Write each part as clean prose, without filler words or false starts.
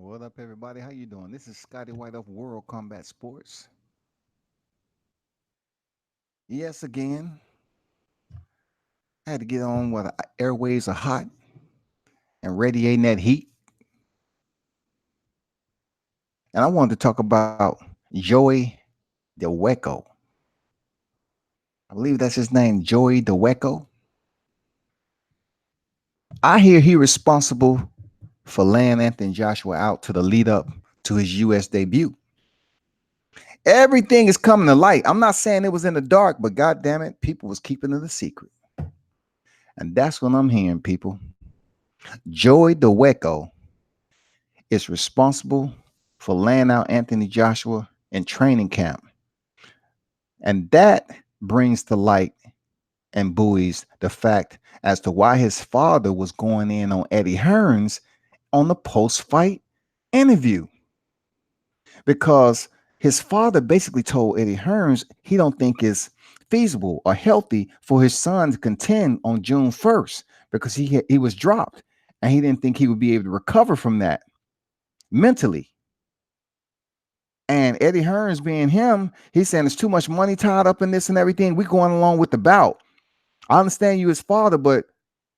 What up, everybody? How you doing? This is Scotty White of World Combat Sports. Yes, again, I had to get on where the airwaves are hot and radiating that heat. And I wanted to talk about Joey Dawejko. I believe that's his name, Joey Dawejko. I hear he responsible for laying Anthony Joshua out to the lead up to his U.S. debut. Everything is coming to light. I'm not saying it was in the dark, but God damn it, people was keeping it a secret. And that's what I'm hearing, people. Joey Dawejko is responsible for laying out Anthony Joshua in training camp. And that brings to light and buoys the fact as to why his father was going in on Eddie Hearns on the post-fight interview. Because his father basically told Eddie Hearns he don't think it's feasible or healthy for his son to contend on June 1st because he was dropped and he didn't think he would be able to recover from that mentally. And Eddie Hearns being him, he's saying there's too much money tied up in this and everything. We going along with the bout. I understand you as father, but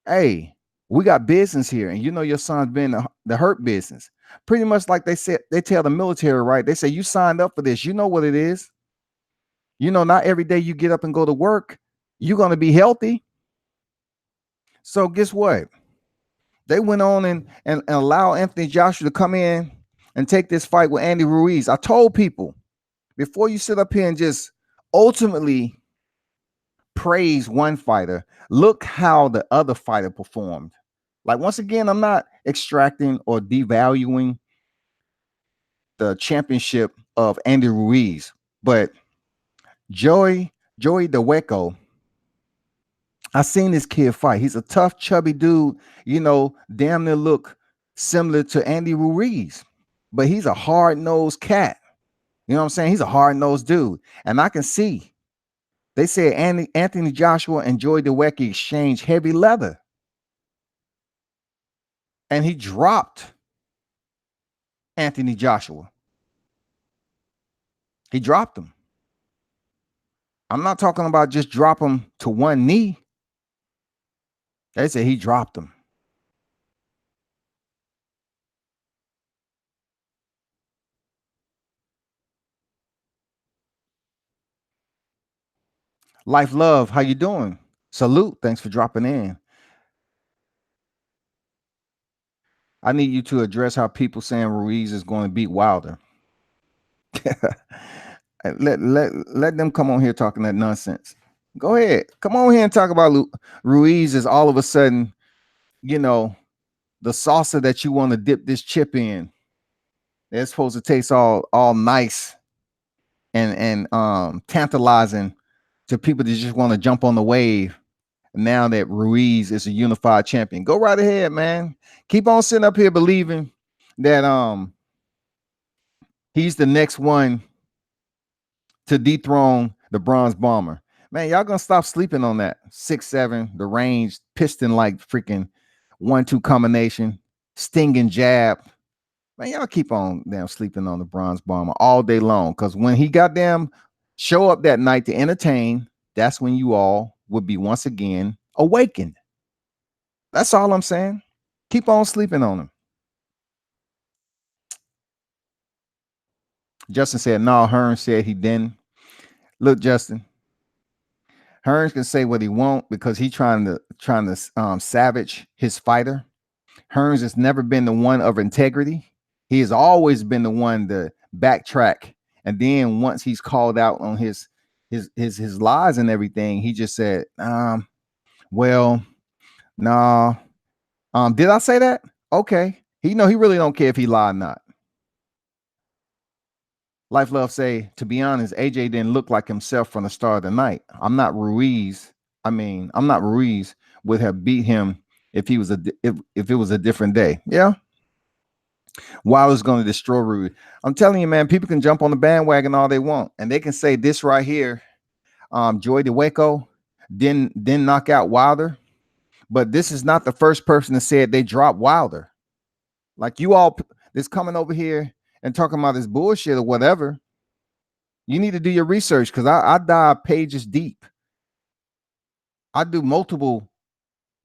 hey, we got business here, and you know your son's been the hurt business. Pretty much like they said, they tell the military, right? They say you signed up for this. You know what it is. You know, not every day you get up and go to work, you're gonna be healthy. So guess what? They went on and allow Anthony Joshua to come in and take this fight with Andy Ruiz. I told people before you sit up here and just ultimately praise one fighter, look how the other fighter performed. Like, once again, I'm not extracting or devaluing the championship of Andy Ruiz, but Joey Dawejko, I seen this kid fight. He's a tough, chubby dude, you know, damn near look similar to Andy Ruiz, but he's a hard-nosed cat. You know what I'm saying? He's a hard-nosed dude. And I can see they said Anthony Joshua and Joey Dawejko exchanged heavy leather. And he dropped Anthony Joshua. He dropped him. I'm not talking about just drop him to one knee. They said he dropped him. Life Love, how you doing? Salute. Thanks for dropping in. I need you to address how people saying Ruiz is going to beat Wilder. let them come on here talking that nonsense. Go ahead. Come on here and talk about Ruiz is all of a sudden, you know, the salsa that you want to dip this chip in. It's supposed to taste all nice and tantalizing to people that just want to jump on the wave. Now that Ruiz is a unified champion, go right ahead, man. Keep on sitting up here believing that he's the next one to dethrone the Bronze Bomber. Man, y'all gonna stop sleeping on that 6'7", the range, piston like freaking 1-2 combination, stinging jab. Man, y'all keep on damn sleeping on the Bronze Bomber all day long. Because when he goddamn show up that night to entertain, that's when you all would be once again awakened. That's all I'm saying. Keep on sleeping on him. Justin said, no, Hearns said he didn't. Look, Justin, Hearns can say what he want because he's trying to savage his fighter. Hearns has never been the one of integrity. He has always been the one to backtrack. And then once he's called out on his lies and everything, he just said, well, no. Did I say that? Okay. He really don't care if he lied or not. Life Love say, to be honest, AJ didn't look like himself from the start of the night. I'm not Ruiz would have beat him if he was if it was a different day. Yeah. Wilder's going to destroy Ruiz. I'm telling you, man, people can jump on the bandwagon all they want, and they can say this right here. Joey Dawejko didn't knock out Wilder, but this is not the first person that said they dropped Wilder. Like, you all, that's coming over here and talking about this bullshit or whatever, you need to do your research, because I dive pages deep. I do multiple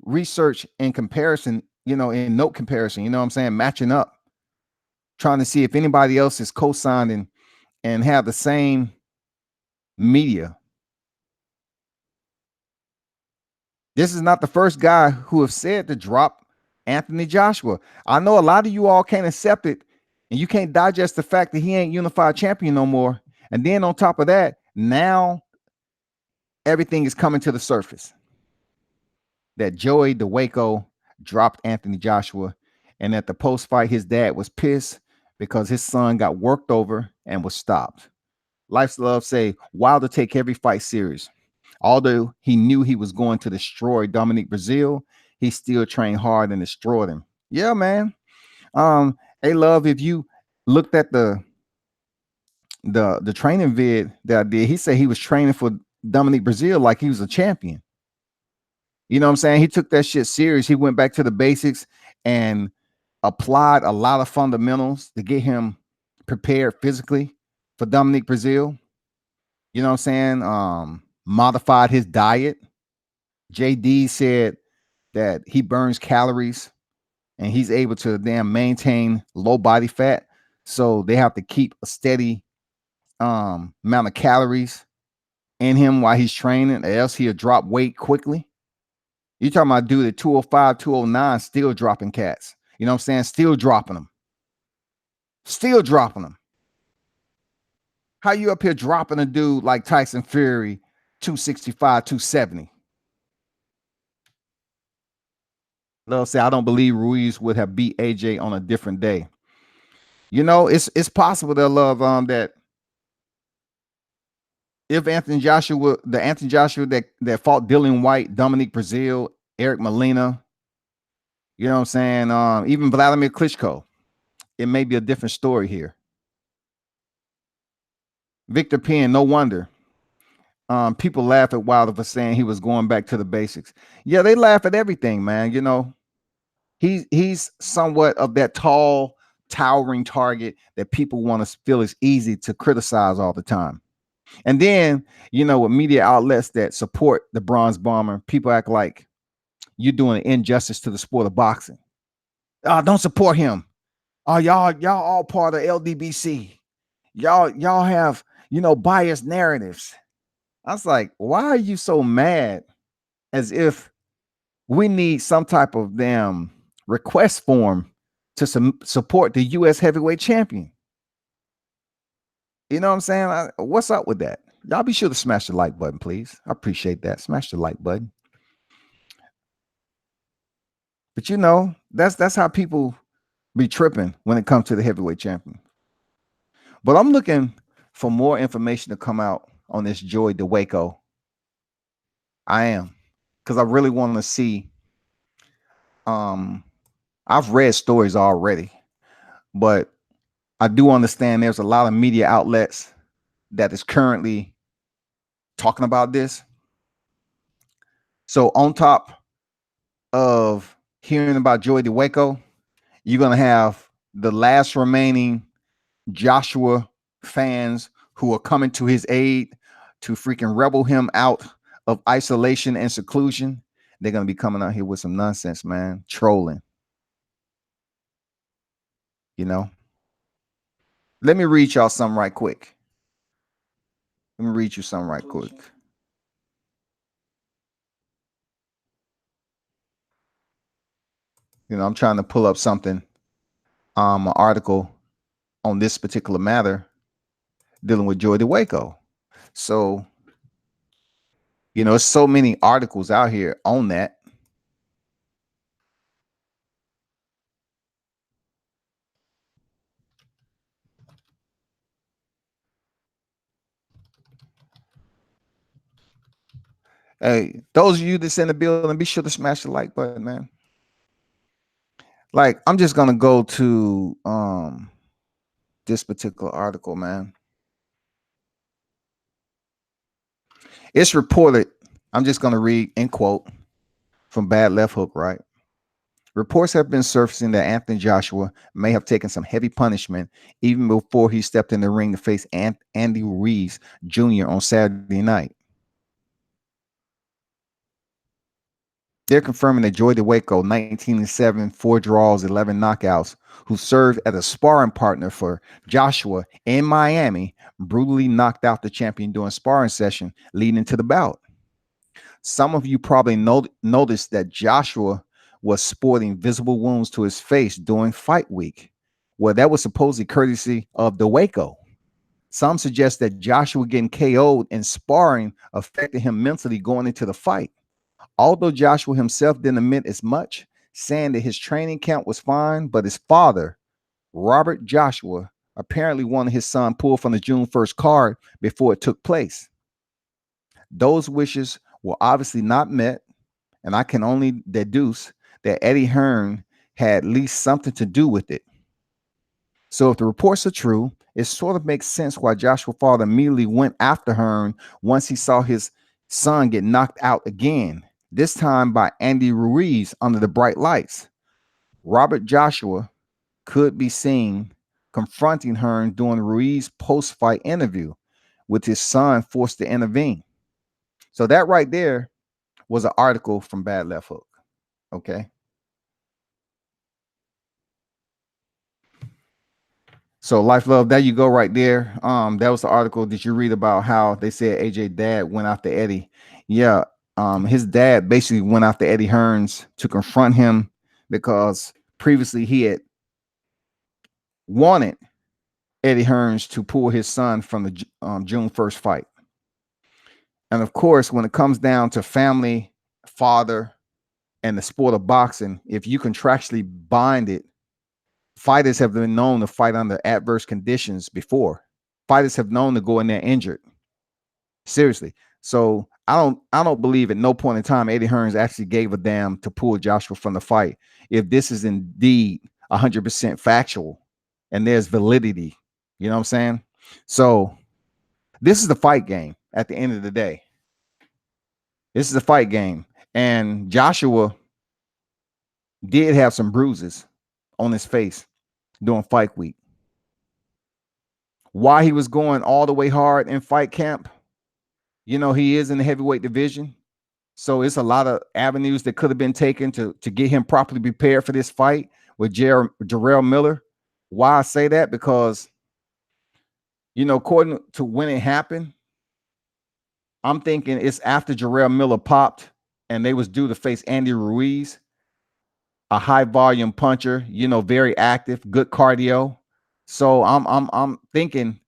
research and comparison, in note comparison, you know what I'm saying? Matching up, trying to see if anybody else is co-signing and have the same media. This is not the first guy who have said to drop Anthony Joshua. I know a lot of you all can't accept it, and you can't digest the fact that he ain't unified champion no more. And then on top of that, now everything is coming to the surface that Joey Dawejko dropped Anthony Joshua, and at the post fight, his dad was pissed because his son got worked over and was stopped. Life's Love say Wilder take every fight serious. Although he knew he was going to destroy Dominic Brazil, he still trained hard and destroyed him. Yeah, man. Hey, Love, if you looked at the training vid that I did, he said he was training for Dominic Brazil like he was a champion. You know what I'm saying? He took that shit serious. He went back to the basics and applied a lot of fundamentals to get him prepared physically for Dominic Brazil. You know what I'm saying? Modified his diet. JD said that he burns calories and he's able to maintain low body fat. So they have to keep a steady amount of calories in him while he's training, or else he'll drop weight quickly. You're talking about a dude at 205, 209, still dropping cats. You know what I'm saying? Still dropping them. Still dropping them. How you up here dropping a dude like Tyson Fury, 265, 270? Love say, I don't believe Ruiz would have beat AJ on a different day. You know, it's possible that that if the Anthony Joshua that fought Dillian White, Dominic Brazil, Eric Molina, you know what I'm saying? Even Vladimir Klitschko, it may be a different story here. Victor Penn, no wonder. People laugh at Wilder for saying he was going back to the basics. Yeah, they laugh at everything, man. You know, he's somewhat of that tall, towering target that people want to feel is easy to criticize all the time. And then, with media outlets that support the Bronze Bomber, people act like you're doing an injustice to the sport of boxing. Don't support him. Y'all all part of LDBC. Y'all have, biased narratives. I was like, why are you so mad? As if we need some type of damn request form to support the U.S. heavyweight champion. You know what I'm saying? What's up with that? Y'all be sure to smash the like button, please. I appreciate that. Smash the like button. But that's how people be tripping when it comes to the heavyweight champion. But I'm looking for more information to come out on this Joey Dawejko. I am, because I really want to see. I've read stories already, but I do understand there's a lot of media outlets that is currently talking about this. So on top of hearing about Joey Dawejko, you're going to have the last remaining Joshua fans who are coming to his aid to freaking rebel him out of isolation and seclusion. They're going to be coming out here with some nonsense, man, trolling. Let me read y'all something right quick. Let me read you something right quick. I'm trying to pull up something, an article on this particular matter dealing with Joey Dawejko. So, there's so many articles out here on that. Hey, those of you that's in the building, be sure to smash the like button, man. Like, I'm just gonna go to this particular article, man. It's reported. I'm just gonna read in quote from Bad Left Hook, right? Reports have been surfacing that Anthony Joshua may have taken some heavy punishment even before he stepped in the ring to face Andy Ruiz Jr. on Saturday night. They're confirming that Joey Dawejko, 19-7, 4 draws, 11 knockouts, who served as a sparring partner for Joshua in Miami, brutally knocked out the champion during sparring session leading into the bout. Some of you probably noticed that Joshua was sporting visible wounds to his face during fight week. Well, that was supposedly courtesy of Dawejko. Some suggest that Joshua getting KO'd in sparring affected him mentally going into the fight. Although Joshua himself didn't admit as much, saying that his training camp was fine, but his father, Robert Joshua, apparently wanted his son pulled from the June 1st card before it took place. Those wishes were obviously not met, and I can only deduce that Eddie Hearn had at least something to do with it. So if the reports are true, it sort of makes sense why Joshua's father immediately went after Hearn once he saw his son get knocked out again, this time by Andy Ruiz under the bright lights. Robert Joshua could be seen confronting Hearn during Ruiz's post-fight interview, with his son forced to intervene. So that right there was an article from Bad Left Hook. Okay. So Life Love, there you go right there. That was the article that you read about how they said AJ dad went after Eddie. Yeah, his dad basically went after Eddie Hearns to confront him because previously he had wanted Eddie Hearns to pull his son from the June 1st fight. And of course, when it comes down to family, father, and the sport of boxing, if you contractually bind it, fighters have been known to fight under adverse conditions before. Fighters have known to go in there injured. Seriously. So I don't believe at no point in time Eddie Hearns actually gave a damn to pull Joshua from the fight. If this is indeed 100% factual and there's validity, you know what I'm saying? So this is the fight game at the end of the day. This is a fight game. And Joshua did have some bruises on his face during fight week. Why he was going all the way hard in fight camp, you know, he is in the heavyweight division. So it's a lot of avenues that could have been taken to get him properly prepared for this fight with Jarrell Miller. Why I say that? Because, you know, according to when it happened, I'm thinking it's after Jarrell Miller popped and they was due to face Andy Ruiz, a high volume puncher, you know, very active, good cardio. So I'm thinking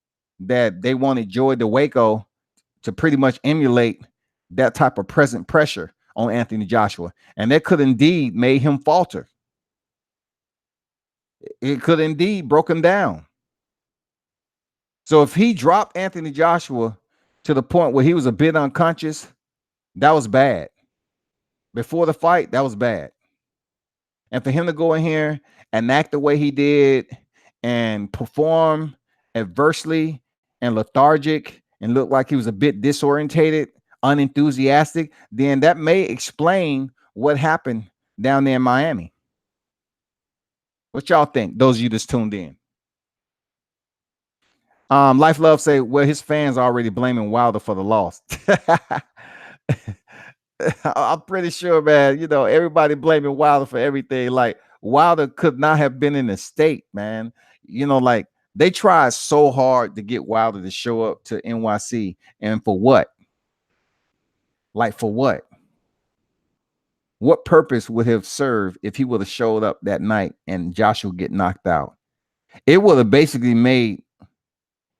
that they wanted Joey Dawejko to pretty much emulate that type of present pressure on Anthony Joshua. And that could indeed made him falter. It could indeed broke him down. So if he dropped Anthony Joshua to the point where he was a bit unconscious, that was bad. Before the fight, that was bad. And for him to go in here and act the way he did and perform adversely and lethargic and look like he was a bit disorientated, unenthusiastic, then that may explain what happened down there in Miami. What y'all think? Those of you that's tuned in. Life Love say, well, his fans are already blaming Wilder for the loss. I'm pretty sure, man, you know, everybody blaming Wilder for everything. Like Wilder could not have been in the state, man. You know, like they tried so hard to get Wilder to show up to NYC. And for what? Like for what? What purpose would have served if he would have showed up that night and Joshua get knocked out? It would have basically made,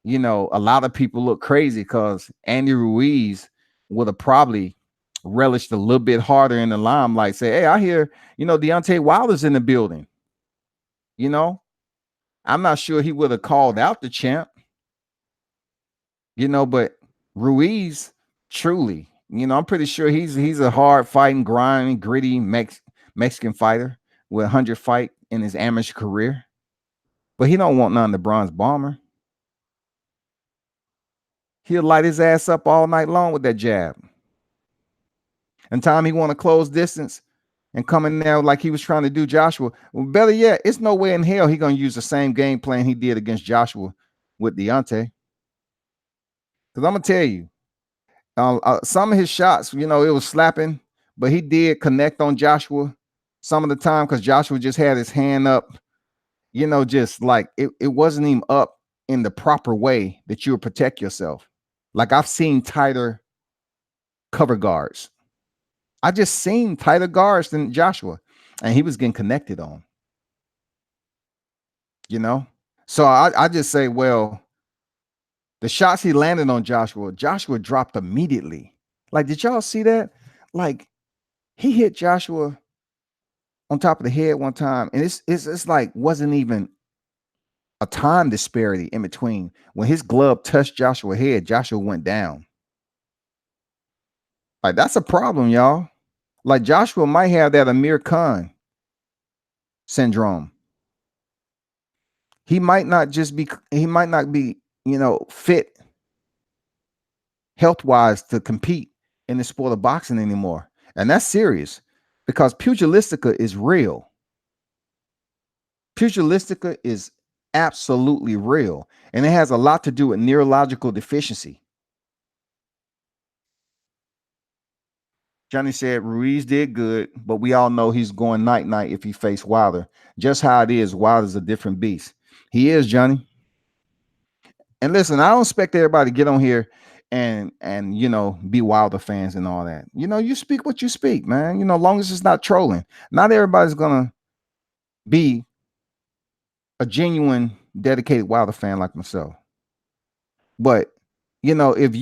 you know, a lot of people look crazy because Andy Ruiz would have probably relished a little bit harder in the limelight. Say, hey, I hear, you know, Deontay Wilder's in the building. You know, I'm not sure he would have called out the champ, you know, but Ruiz truly, you know, I'm pretty sure he's a hard fighting, grinding, gritty Mexican fighter with 100 fight in his amateur career. But he don't want none of the bronze bomber. He'll light his ass up all night long with that jab. And time he want to close distance, and coming there like he was trying to do Joshua. Well, better yet, it's no way in hell he gonna use the same game plan he did against Joshua with Deontay. Because I'm gonna tell you, some of his shots, it was slapping, but he did connect on Joshua some of the time because Joshua just had his hand up, just like it wasn't even up in the proper way that you would protect yourself. Like I've seen tighter cover guards. I just seen tighter guards than Joshua, and he was getting connected on, you know. So I just say, well, the shots he landed on Joshua dropped immediately. Like, did y'all see that? Like, he hit Joshua on top of the head one time, and it's like wasn't even a time disparity in between. When his glove touched Joshua's head, Joshua went down. Like, that's a problem, y'all. Like, Joshua might have that Amir Khan syndrome. He might not be, fit health-wise to compete in the sport of boxing anymore. And that's serious because pugilistica is real. Pugilistica is absolutely real, and it has a lot to do with neurological deficiency. Johnny said Ruiz did good, but we all know he's going night-night if he faced Wilder. Just how it is, Wilder's a different beast. He is, Johnny. And listen, I don't expect everybody to get on here and be Wilder fans and all that. You speak what you speak, man. Long as it's not trolling. Not everybody's gonna be a genuine, dedicated Wilder fan like myself. But if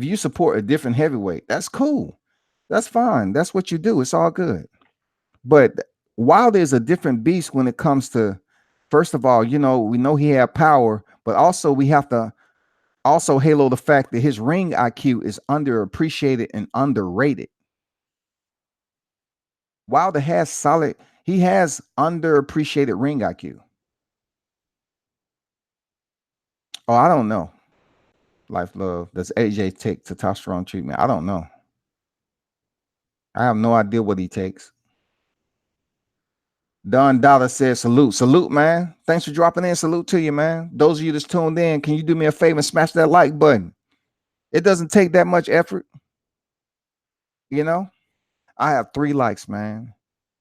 you support a different heavyweight, that's cool. That's fine. That's what you do. It's all good. But Wilder is a different beast when it comes to, first of all, we know he had power, but also we have to also halo the fact that his ring IQ is underappreciated and underrated. Wilder has underappreciated ring IQ. Oh, I don't know. Life Love. Does AJ take testosterone treatment? I don't know. I have no idea what he takes. Don Dollar says salute. Salute, man. Thanks for dropping in. Salute to you, man. Those of you that's tuned in, can you do me a favor and smash that like button? It doesn't take that much effort. I have 3 likes, man.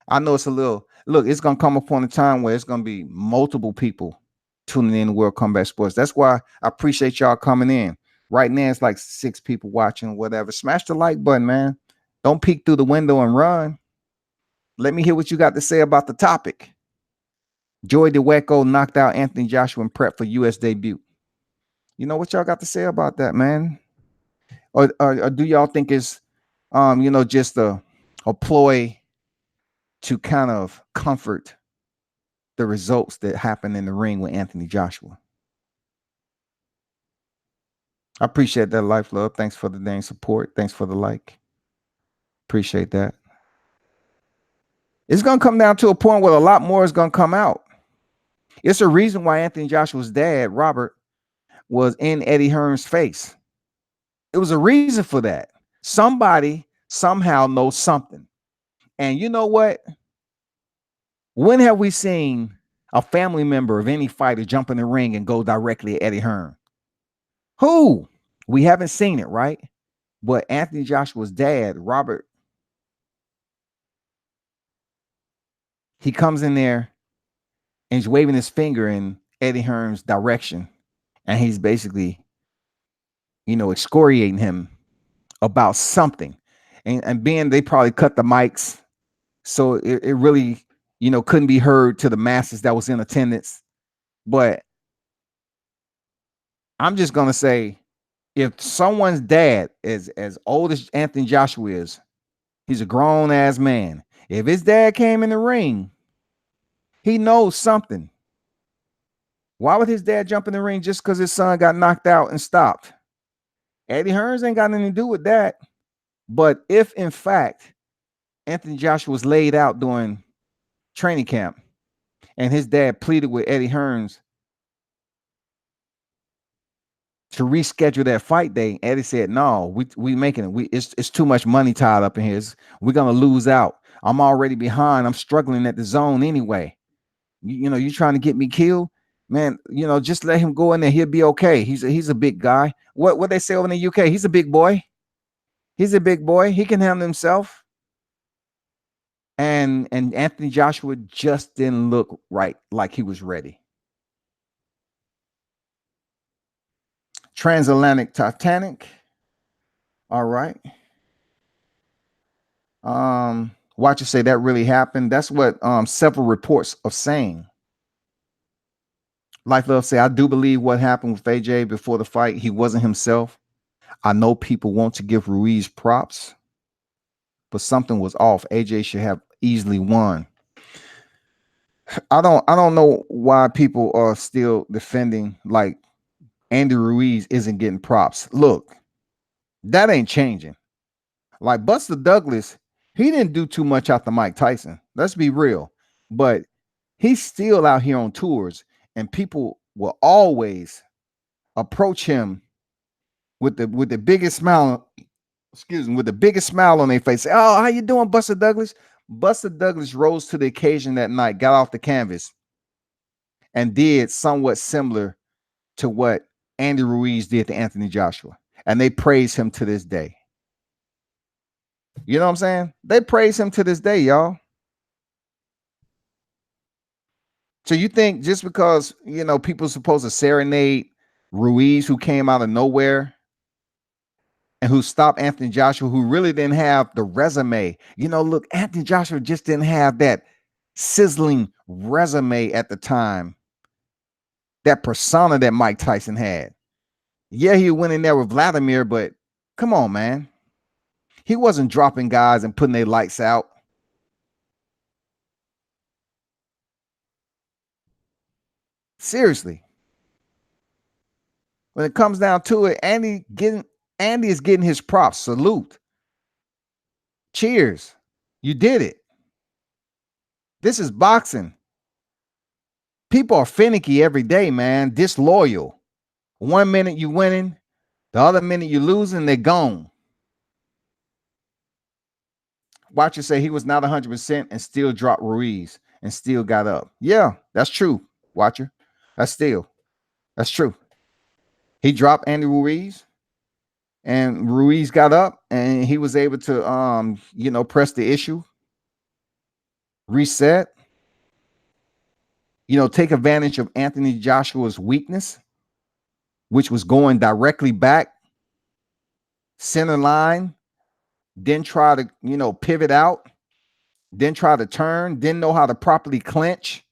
I know it's a little, look, it's going to come upon a time where it's going to be multiple people tuning in to World Combat Sports. That's why I appreciate y'all coming in. Right now, it's like 6 people watching, whatever. Smash the like button, man. Don't peek through the window and run. Let me hear what you got to say about the topic. Joey Dawejko knocked out Anthony Joshua in prep for U.S. debut. What y'all got to say about that, man? Or do y'all think it's, just a ploy to kind of comfort the results that happened in the ring with Anthony Joshua? I appreciate that, Life Love. Thanks for the dang support. Thanks for the like. Appreciate that. It's going to come down to a point where a lot more is going to come out. It's a reason why Anthony Joshua's dad, Robert, was in Eddie Hearn's face. It was a reason for that. Somebody somehow knows something. And you know what? When have we seen a family member of any fighter jump in the ring and go directly at Eddie Hearn? Who? We haven't seen it, right? But Anthony Joshua's dad, Robert, he comes in there and he's waving his finger in Eddie Hearn's direction. And he's basically, excoriating him about something. And being they probably cut the mics, so it really, couldn't be heard to the masses that was in attendance. But I'm just going to say, if someone's dad is as old as Anthony Joshua is, he's a grown ass man. If his dad came in the ring, he knows something. Why would his dad jump in the ring just because his son got knocked out and stopped? Eddie Hearns ain't got anything to do with that. But if in fact Anthony Joshua was laid out during training camp and his dad pleaded with Eddie Hearns to reschedule that fight day. Eddie said, "No, we making it. It's too much money tied up in here. We're gonna lose out. I'm already behind. I'm struggling at the zone anyway. You trying to get me killed, man? Just let him go in there. He'll be okay. He's a big guy. What they say over in the UK? He's a big boy. He's a big boy. He can handle himself." And Anthony Joshua just didn't look right, like he was ready. Transatlantic Titanic. All right. Watch you say that really happened. That's what several reports are saying. Life Love say, I do believe what happened with AJ before the fight. He wasn't himself. I know people want to give Ruiz props, but something was off. AJ should have easily won. I don't know why people are still defending like Andy Ruiz isn't getting props. Look, that ain't changing. Like Buster Douglas, he didn't do too much after Mike Tyson. Let's be real. But he's still out here on tours, and people will always approach him with the biggest smile. Excuse me, with the biggest smile on their face. Say, "Oh, how you doing, Buster Douglas?" Buster Douglas rose to the occasion that night, got off the canvas, and did somewhat similar to what Andy Ruiz did to Anthony Joshua. And they praise him to this day. You know what I'm saying? They praise him to this day, y'all. So you think just because, people supposed to serenade Ruiz, who came out of nowhere and who stopped Anthony Joshua, who really didn't have the resume. Look, Anthony Joshua just didn't have that sizzling resume at the time, that persona that Mike Tyson had. Yeah, he went in there with Vladimir, but come on, man. He wasn't dropping guys and putting their lights out. Seriously. When it comes down to it, Andy is getting his props. Salute. Cheers. You did it. This is boxing. People are finicky every day, man. Disloyal. 1 minute you winning, the other minute you losing, they're gone. Watcher say he was not 100% and still dropped Ruiz and still got up. Yeah, that's true, Watcher. That's true. He dropped Andy Ruiz, and Ruiz got up, and he was able to, press the issue, reset, take advantage of Anthony Joshua's weakness, which was going directly back, center line, then try to, pivot out, then try to turn, didn't know how to properly clinch,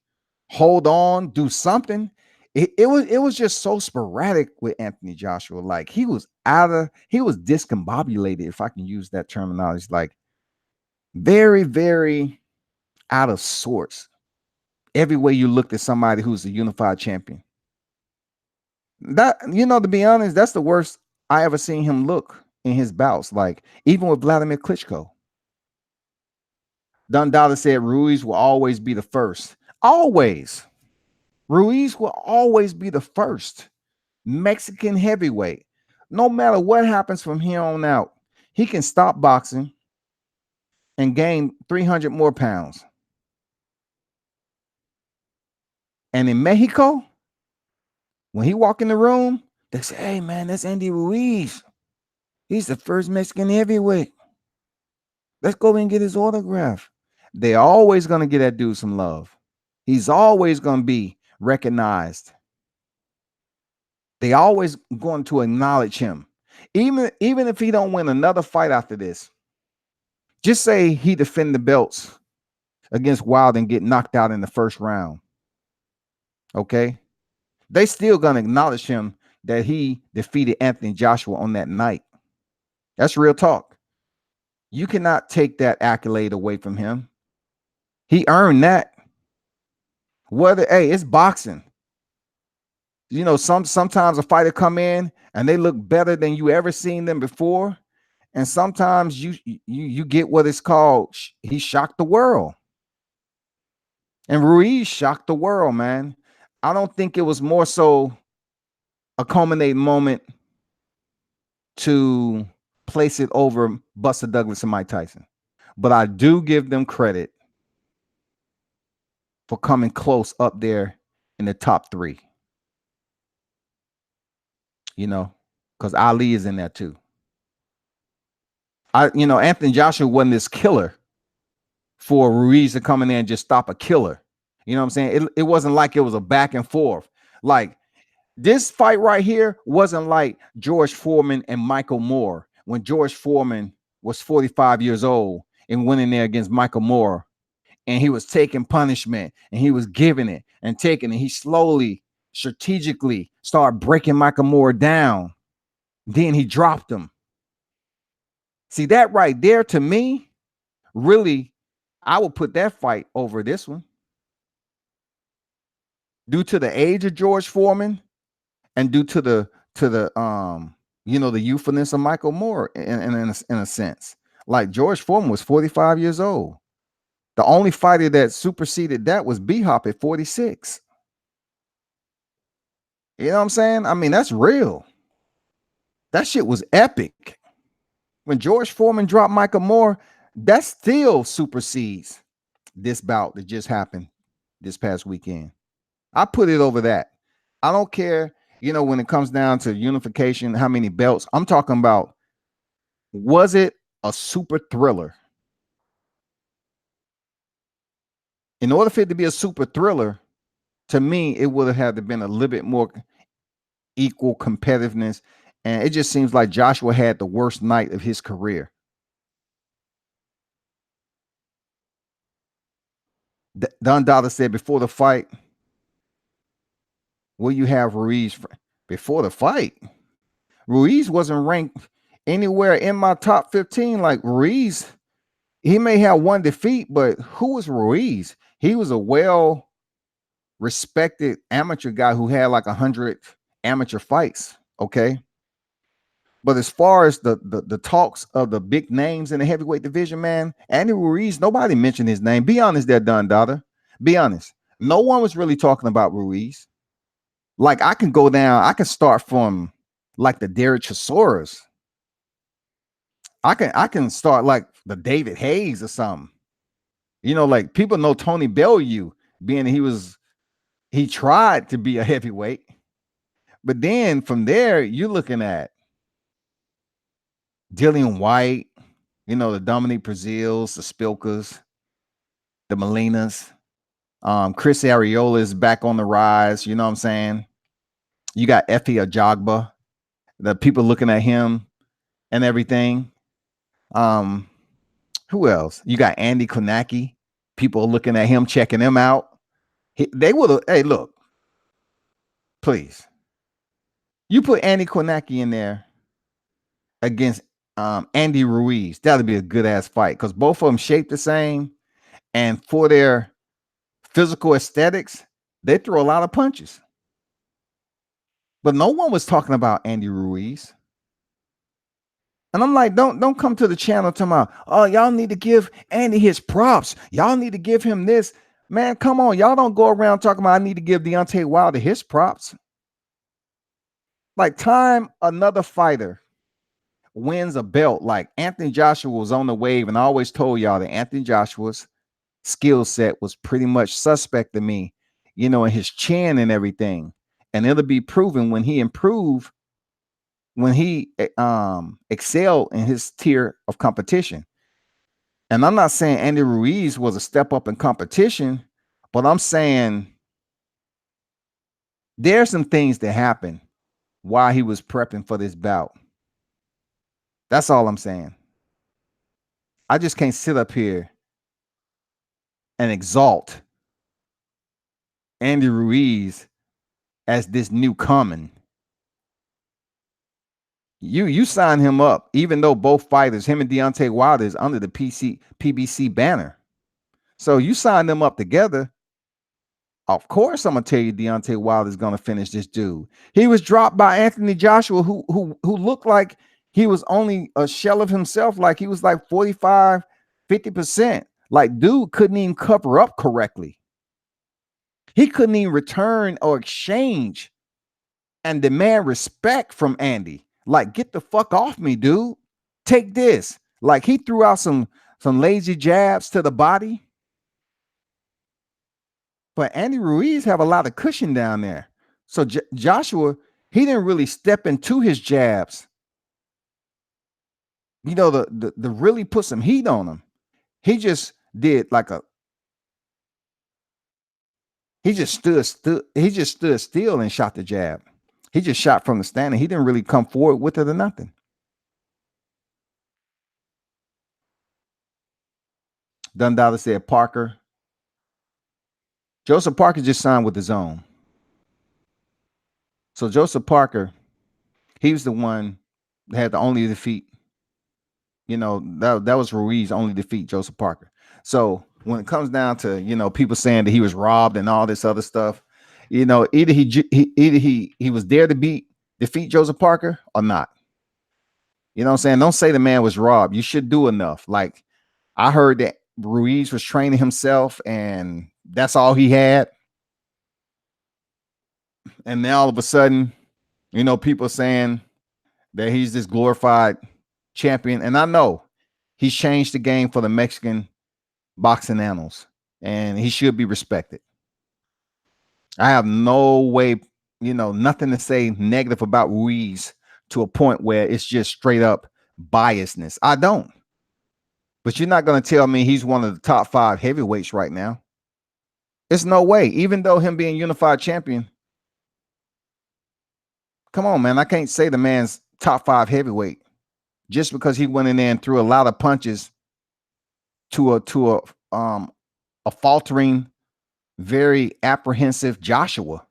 hold on, do something. It was just so sporadic with Anthony Joshua. Like he was discombobulated, if I can use that terminology, like very, very out of sorts. Every way you looked at somebody who's a unified champion. That, to be honest, that's the worst I ever seen him look in his bouts. Like even with Vladimir Klitschko. Dundada said Ruiz will always be the first. Always. Ruiz will always be the first Mexican heavyweight. No matter what happens from here on out, he can stop boxing and gain 300 more pounds. And in Mexico, when he walk in the room, they say, "Hey, man, that's Andy Ruiz. He's the first Mexican heavyweight. Let's go and get his autograph." They're always going to get that dude some love. He's always going to be recognized. They always going to acknowledge him. Even if he don't win another fight after this, just say he defend the belts against Wilder and get knocked out in the first round. Okay? They still going to acknowledge him that he defeated Anthony Joshua on that night. That's real talk. You cannot take that accolade away from him. He earned that. It's boxing. Sometimes a fighter come in and they look better than you ever seen them before. And sometimes you get what it's called. He shocked the world. And Ruiz shocked the world, man. I don't think it was more so a culminating moment to place it over Buster Douglas and Mike Tyson. But I do give them credit for coming close up there in the top 3. You know, because Ali is in there too. Anthony Joshua wasn't this killer for Ruiz to come in there and just stop a killer. You know what I'm saying? It wasn't like it was a back and forth. Like this fight right here wasn't like George Foreman and Michael Moore when George Foreman was 45 years old and went in there against Michael Moore, and he was taking punishment and he was giving it and taking it. He slowly, strategically started breaking Michael Moore down. Then he dropped him. See, that right there, to me, really, I would put that fight over this one. Due to the age of George Foreman and due to the the youthfulness of Michael Moore in a sense. Like George Foreman was 45 years old. The only fighter that superseded that was B-Hop at 46. You know what I'm saying? I mean, that's real. That shit was epic. When George Foreman dropped Michael Moore, that still supersedes this bout that just happened this past weekend. I put it over that. I don't care, when it comes down to unification, how many belts. I'm talking about, was it a super thriller? In order for it to be a super thriller, to me, it would have had to been a little bit more equal competitiveness. And it just seems like Joshua had the worst night of his career. Don Dada said before the fight, will you have Ruiz before the fight? Ruiz wasn't ranked anywhere in my top 15. Like Ruiz, he may have one defeat, but who was Ruiz? He was a well-respected amateur guy who had like 100 amateur fights. Okay. But as far as the talks of the big names in the heavyweight division, man, Andy Ruiz, nobody mentioned his name. Be honest there, Don Dada. Be honest. No one was really talking about Ruiz. Like I can start from like the Derek Chisoras. I can start like the David Hayes or something. Like people know Tony Bellew, being he tried to be a heavyweight. But then from there, you're looking at Dillian White, the Dominique Brazils, the Spilkas, the Molinas. Chris Areola is back on the rise. You know what I'm saying? You got Effie Ajagba, the people looking at him and everything. Who else? You got Andy Konaki. People looking at him, checking him out. They would have, hey, look, please. You put Andy Konaki in there against Andy Ruiz. That'd be a good ass fight because both of them shape the same. And for their physical aesthetics, they throw a lot of punches. But no one was talking about Andy Ruiz. And I'm like, don't come to the channel talking about, oh, y'all need to give Andy his props. Y'all need to give him this. Man, come on. Y'all don't go around talking about I need to give Deontay Wilder his props. Like time another fighter wins a belt. Like Anthony Joshua was on the wave, and I always told y'all that Anthony Joshua's skill set was pretty much suspect to me, in his chin and everything. And it'll be proven when he improved, when he excelled in his tier of competition. And I'm not saying Andy Ruiz was a step up in competition, but I'm saying there's some things that happened while he was prepping for this bout. That's all I'm saying. I just can't sit up here and exalt Andy Ruiz as this new coming. You sign him up, even though both fighters, him and Deontay Wilder, is under the PBC banner. So you sign them up together. Of course, I'm gonna tell you Deontay Wilder is gonna finish this dude. He was dropped by Anthony Joshua, who looked like he was only a shell of himself, like he was like 45, 50%. Like dude couldn't even cover up correctly. He couldn't even return or exchange and demand respect from Andy. Like, get the fuck off me, dude. Take this. Like, he threw out some lazy jabs to the body. But Andy Ruiz have a lot of cushion down there. So Joshua, he didn't really step into his jabs. You know, the really put some heat on him. He just did like he just stood still and shot the jab. He just shot from the standing. He didn't really come forward with it or nothing. Dundada said Parker. Joseph Parker just signed with his own. So Joseph Parker, he was the one that had the only defeat. You know, that was Ruiz only defeat, Joseph Parker. So when it comes down to, you know, people saying that he was robbed and all this other stuff, you know, either he was there to defeat Joseph Parker or not. You know what I'm saying? Don't say the man was robbed. You should do enough. Like, I heard that Ruiz was training himself and that's all he had. And then all of a sudden, you know, people saying that he's this glorified champion. And I know he's changed the game for the Mexican boxing annals, and he should be respected. I have no way, you know, nothing to say negative about Ruiz to a point where it's just straight up biasness. I don't. But you're not going to tell me he's one of the top 5 heavyweights right now. It's no way. Even though him being unified champion, come on, man. I can't say the man's top 5 heavyweight just because he went in there and threw a lot of punches to a faltering, very apprehensive Joshua.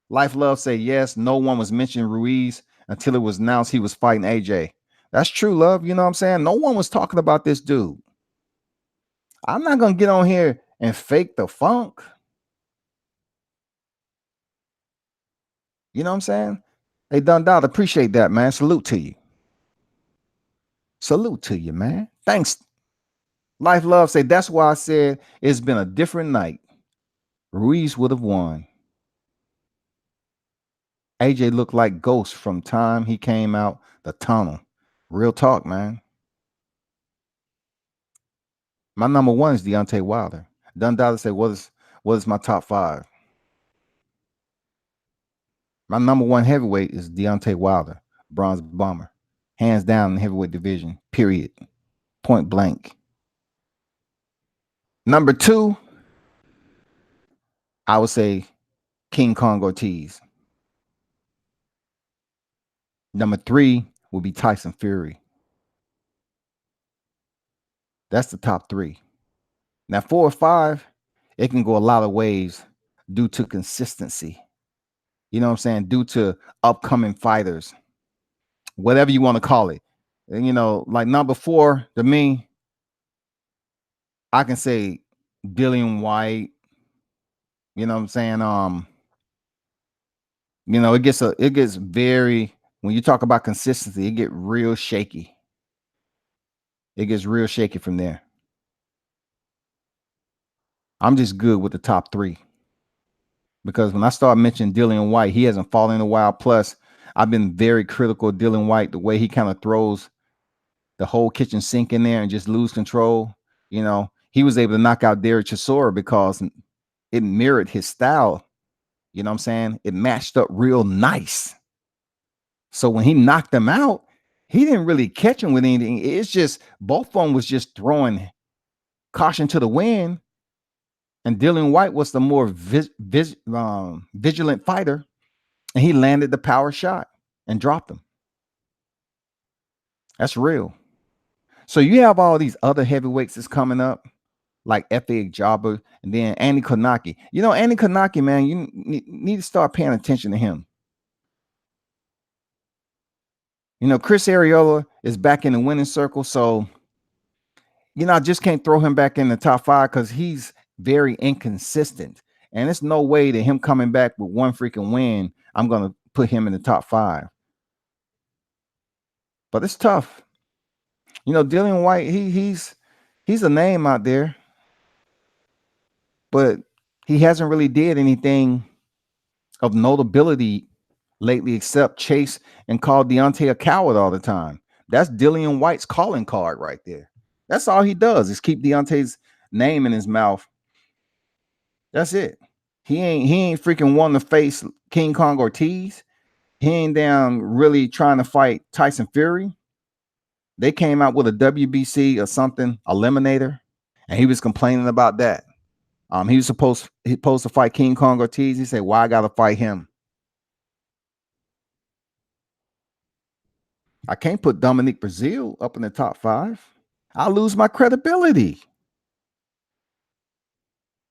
Life Love say yes. No one was mentioning Ruiz until it was announced he was fighting AJ. That's true, Love. You know what I'm saying? No one was talking about this dude. I'm not gonna get on here and fake the funk. You know what I'm saying? Hey, Dundada, appreciate that, man. Salute to you. Salute to you, man. Thanks. Life Love say that's why I said it's been a different night. Ruiz would have won. AJ looked like Ghost from time he came out the tunnel. Real talk, man. My number 1 is Deontay Wilder. Dundada say, what is my top 5? My number 1 heavyweight is Deontay Wilder, bronze bomber. Hands down in the heavyweight division, period. Point blank. Number 2, I would say King Kong Ortiz. Number 3 would be Tyson Fury. That's the top 3. Now 4 or 5, it can go a lot of ways due to consistency. You know what I'm saying? Due to upcoming fighters, whatever you want to call it. And, you know, like number 4 to me, I can say Dillian White. You know what I'm saying? You know, it gets very, when you talk about consistency, it get real shaky. It gets real shaky from there. I'm just good with the top 3. Because when I start mentioning Dillian White, he hasn't fallen in a while. Plus, I've been very critical of Dillian White, the way he kind of throws the whole kitchen sink in there and just lose control. You know, he was able to knock out Derek Chisora because it mirrored his style. You know what I'm saying? It matched up real nice. So when he knocked them out, he didn't really catch him with anything. It's just both of them was just throwing caution to the wind. And Dillian White was the more vigilant fighter. And he landed the power shot and dropped him. That's real. So you have all these other heavyweights that's coming up, like F.A. Jabba, and then Andy Konaki. You know, Andy Konaki, man, you need to start paying attention to him. You know, Chris Arreola is back in the winning circle. So, you know, I just can't throw him back in the top 5 because he's very inconsistent. And it's no way that him coming back with one freaking win, I'm going to put him in the top 5. But it's tough. You know, Dillian White, he's a name out there, but he hasn't really did anything of notability lately except Chase and called Deontay a coward all the time. That's Dillian White's calling card right there. That's all he does is keep Deontay's name in his mouth. That's it. He ain't freaking wanting to face King Kong Ortiz. He ain't down really trying to fight Tyson Fury. They came out with a WBC or something eliminator, and he was complaining about that. He was supposed to fight King Kong Ortiz. He said, "Why I gotta fight him? I can't put Dominique Brazil up in the top 5. I'll lose my credibility.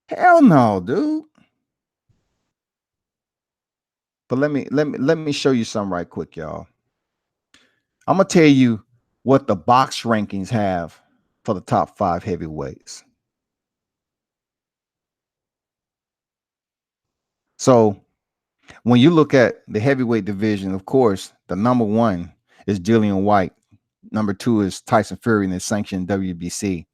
Hell no, dude." But let me show you something right quick, y'all. I'm gonna tell you what the box rankings have for the top 5 heavyweights. So when you look at the heavyweight division, of course, the number 1 is Dillian White. Number 2 is Tyson Fury in the sanctioned WBC.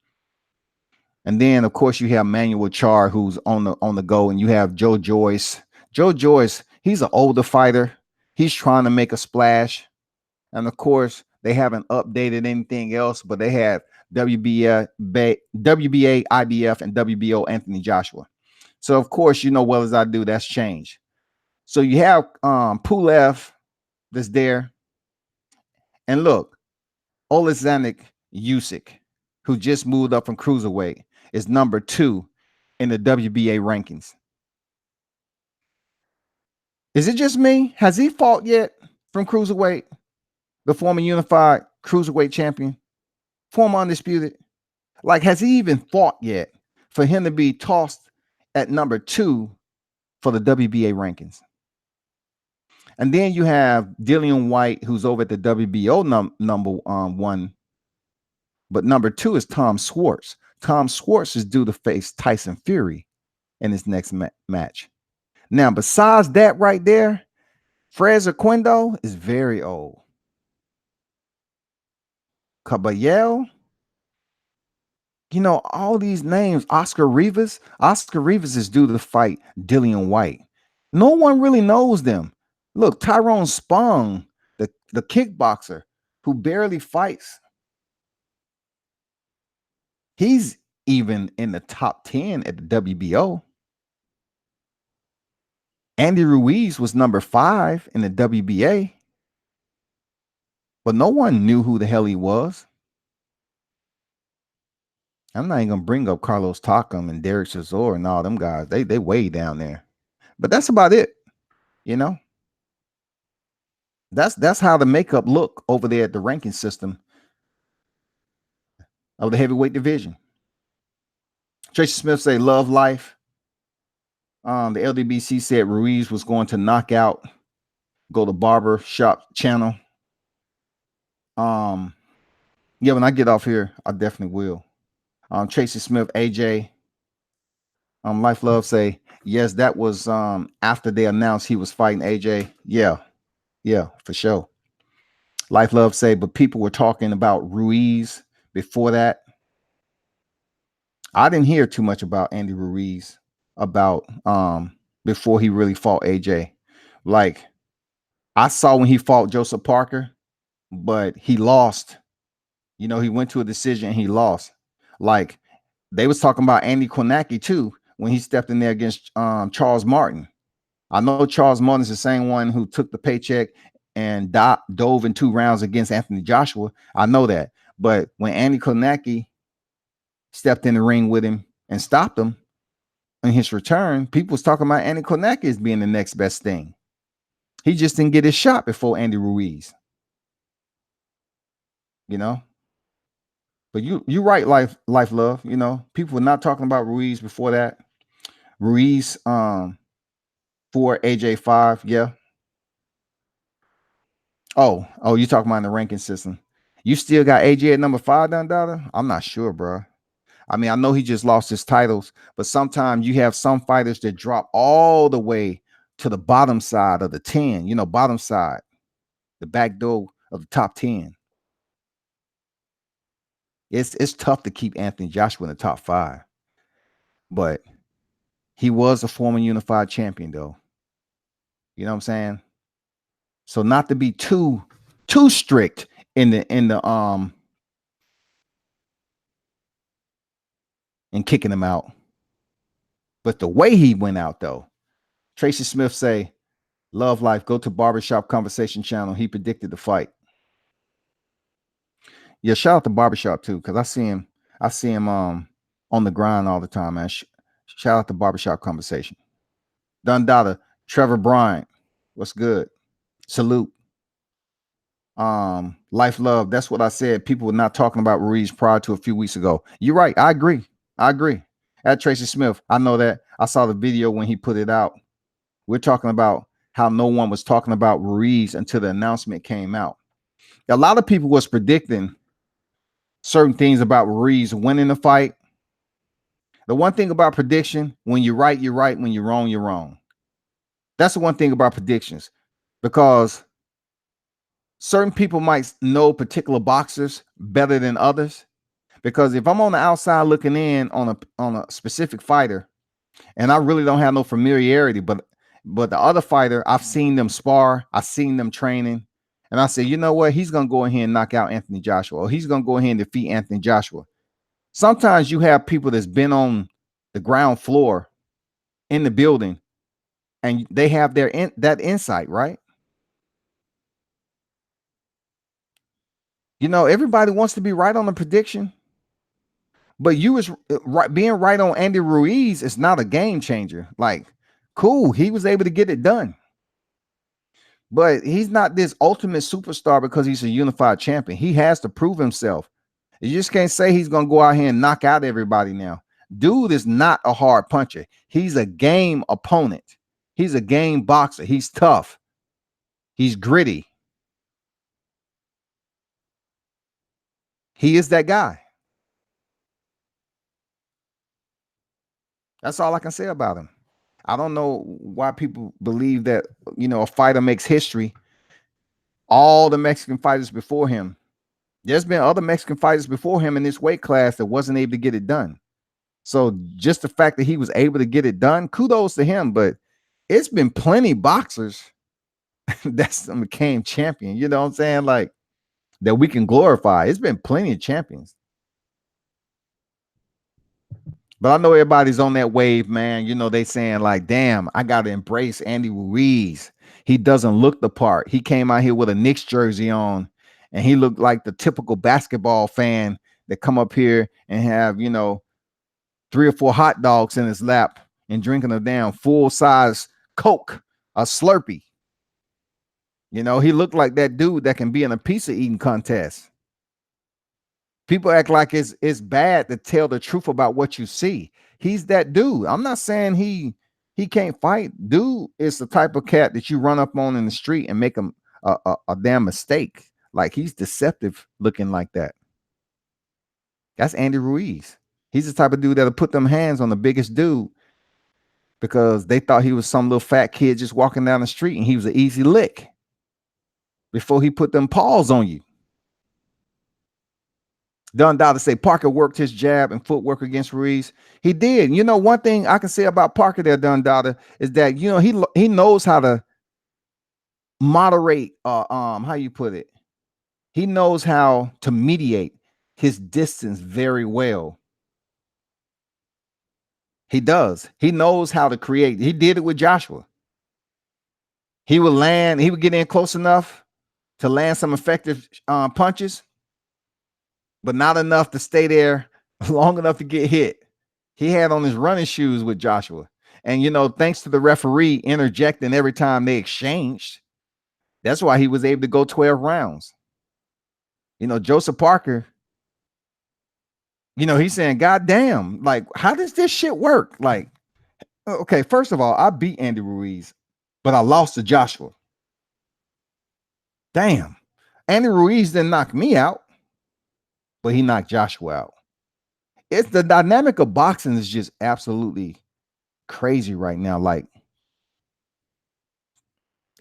And then, of course, you have Manuel Char, who's on the go, and you have Joe Joyce. Joe Joyce, he's an older fighter. He's trying to make a splash. And of course, they haven't updated anything else, but they have WBA, IBF, and WBO Anthony Joshua. So, of course, you know well as I do, that's changed. So you have Pulev that's there. And look, Oleksandr Usyk, who just moved up from cruiserweight, is number 2 in the WBA rankings. Is it just me? Has he fought yet from cruiserweight? The former unified cruiserweight champion, former undisputed. Like, has he even fought yet for him to be tossed at number 2 for the WBA rankings? And then you have Dillian White, who's over at the WBO number 1. But number 2 is Tom Schwartz. Tom Schwartz is due to face Tyson Fury in his next match. Now, besides that right there, Fraser Quindo is very old. Caballero, you know, all these names. Oscar Rivas is due to fight Dillian White. No one really knows them. Look, Tyrone Spong, the kickboxer who barely fights, he's even in the top 10 at the WBO. Andy Ruiz was number 5 in the WBA, but no one knew who the hell he was. I'm not even gonna bring up Carlos Takam and Derek Chisora and all them guys. They way down there. But that's about it, you know. That's how the makeup look over there at the ranking system of the heavyweight division. Tracy Smith say love life. The LDBC said Ruiz was going to knock out, go to barber shop channel. Yeah, when I get off here, I definitely will. Tracy Smith, AJ, Life Love say, yes, that was after they announced he was fighting AJ. Yeah, for sure. Life Love say, but people were talking about Ruiz before that. I didn't hear too much about Andy Ruiz about before he really fought AJ. Like, I saw when he fought Joseph Parker, but he lost. You know, he went to a decision and he lost. Like, they was talking about Andy Kornacki too when he stepped in there against Charles Martin. I know Charles Martin is the same one who took the paycheck and dove in 2 rounds against Anthony Joshua. I know that. But when Andy Kornacki stepped in the ring with him and stopped him in his return, people was talking about Andy Kornacki as being the next best thing. He just didn't get his shot before Andy Ruiz. You know? But you right, life love. You know, people were not talking about Ruiz before that. Ruiz for AJ5, yeah. Oh, you talking about in the ranking system. You still got AJ at number 5, Dundada? I'm not sure, bro. I mean, I know he just lost his titles, but sometimes you have some fighters that drop all the way to the bottom side of the 10, you know, bottom side, the back door of the top 10. It's tough to keep Anthony Joshua in the top 5, but he was a former unified champion, though. You know what I'm saying? So not to be too strict in the in kicking him out. But the way he went out though, Tracy Smith say, "Love life, go to Barbershop Conversation channel." He predicted the fight. Yeah, shout out to Barbershop too, because I see him on the grind all the time, man. Shout out to Barbershop Conversation. Dundada, Trevor Bryant, what's good? Salute. Life love. That's what I said. People were not talking about Ruiz prior to a few weeks ago. You're right. I agree. I agree. At Tracy Smith, I know that. I saw the video when he put it out. We're talking about how no one was talking about Ruiz until the announcement came out. A lot of people was predicting certain things about Ruiz winning the fight. The one thing about prediction, when you're right, you're right. When you're wrong, you're wrong. That's the one thing about predictions, because certain people might know particular boxers better than others. Because if I'm on the outside looking in on a specific fighter, and I really don't have no familiarity, but the other fighter, I've seen them spar, I've seen them training, and I say, you know what, he's gonna go ahead and knock out Anthony Joshua, or he's gonna go ahead and defeat Anthony Joshua. Sometimes you have people that's been on the ground floor in the building, and they have that insight, right? You know, everybody wants to be right on the prediction, but you was right. Being right on Andy Ruiz is not a game changer. Like, cool, he was able to get it done, but he's not this ultimate superstar because he's a unified champion. He has to prove himself. You just can't say he's gonna go out here and knock out everybody now. Dude is not a hard puncher. He's a game opponent. He's a game boxer. He's tough. He's gritty. He is that guy. That's all I can say about him. I don't know why people believe that, you know, a fighter makes history. All the Mexican fighters before him, there's been other Mexican fighters before him in this weight class that wasn't able to get it done. So just the fact that he was able to get it done, kudos to him. But it's been plenty boxers that's became champion. You know what I'm saying? Like, that we can glorify. It's been plenty of champions. But I know everybody's on that wave, man. You know, they saying like, damn, I got to embrace Andy Ruiz. He doesn't look the part. He came out here with a Knicks jersey on, and he looked like the typical basketball fan that come up here and have, you know, 3 or 4 hot dogs in his lap and drinking a damn full-size Coke, a Slurpee. You know, he looked like that dude that can be in a pizza eating contest. People act like it's bad to tell the truth about what you see. He's that dude. I'm not saying he can't fight. Dude is the type of cat that you run up on in the street and make him a damn mistake. Like, he's deceptive looking like that. That's Andy Ruiz. He's the type of dude that'll put them hands on the biggest dude because they thought he was some little fat kid just walking down the street and he was an easy lick before he put them paws on you. Dundada say Parker worked his jab and footwork against Ruiz. He did. You know, one thing I can say about Parker there, Dundada, is that, you know, he knows how to moderate, how you put it. He knows how to mediate his distance very well. He does. He knows how to create. He did it with Joshua. He would get in close enough to land some effective punches, but not enough to stay there long enough to get hit. He had on his running shoes with Joshua. And, you know, thanks to the referee interjecting every time they exchanged, that's why he was able to go 12 rounds. You know, Joseph Parker, you know, he's saying, God damn, like, how does this shit work? Like, okay, first of all, I beat Andy Ruiz, but I lost to Joshua. Damn. Andy Ruiz didn't knock me out, but he knocked Joshua out. It's the dynamic of boxing is just absolutely crazy right now. Like,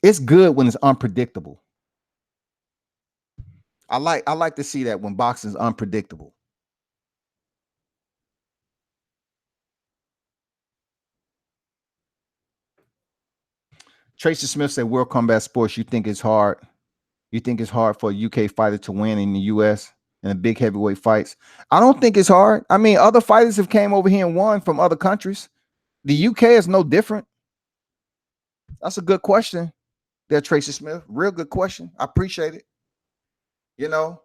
it's good when it's unpredictable. I like to see that when boxing is unpredictable. Tracy Smith said, World Combat Sports, you think it's hard? You think it's hard for a UK fighter to win in the US in the big heavyweight fights? I don't think it's hard. I mean, other fighters have came over here and won from other countries. The UK is no different. That's a good question there, Tracy Smith. Real good question. I appreciate it. You know,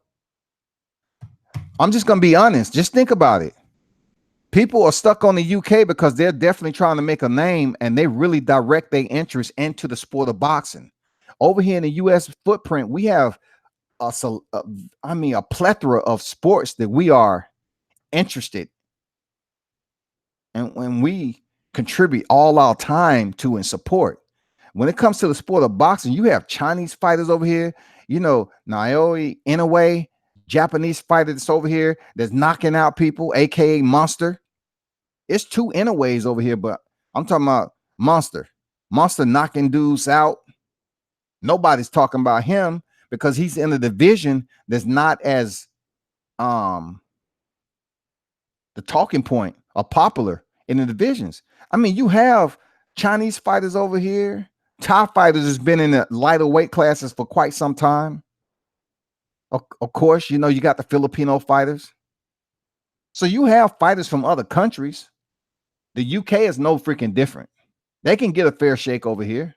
I'm just going to be honest. Just think about it. People are stuck on the UK because they're definitely trying to make a name and they really direct their interest into the sport of boxing. Over here in the US footprint, we have a plethora of sports that we are interested and when we contribute all our time to and support. When it comes to the sport of boxing, you have Chinese fighters over here, Naoya Inoue, Japanese fighter that's over here that's knocking out people, aka Monster. It's two Inoues over here, but I'm talking about Monster knocking dudes out. Nobody's talking about him because he's in a division that's not as the talking point or popular in the divisions. I mean, you have Chinese fighters over here. Thai fighters has been in the lighter weight classes for quite some time. Of course, you got the Filipino fighters. So you have fighters from other countries. The UK is no freaking different. They can get a fair shake over here.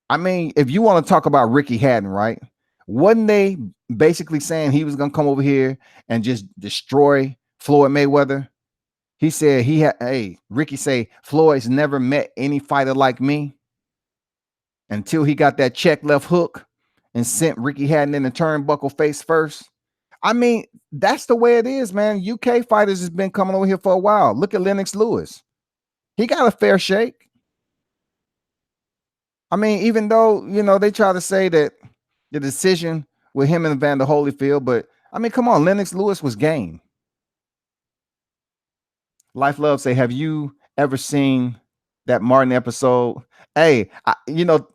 I mean, if you want to talk about Ricky Hatton, right? Wasn't they basically saying he was going to come over here and just destroy Floyd Mayweather? He said Ricky say, Floyd's never met any fighter like me until he got that check left hook and sent Ricky Hatton in the turnbuckle face first. I mean, that's the way it is, man. UK fighters has been coming over here for a while. Look at Lennox Lewis. He got a fair shake. I mean, even though, they try to say that the decision with him and Evander Holyfield, but I mean, come on, Lennox Lewis was game. Life Love say, have you ever seen that Martin episode? Hey, I'm gonna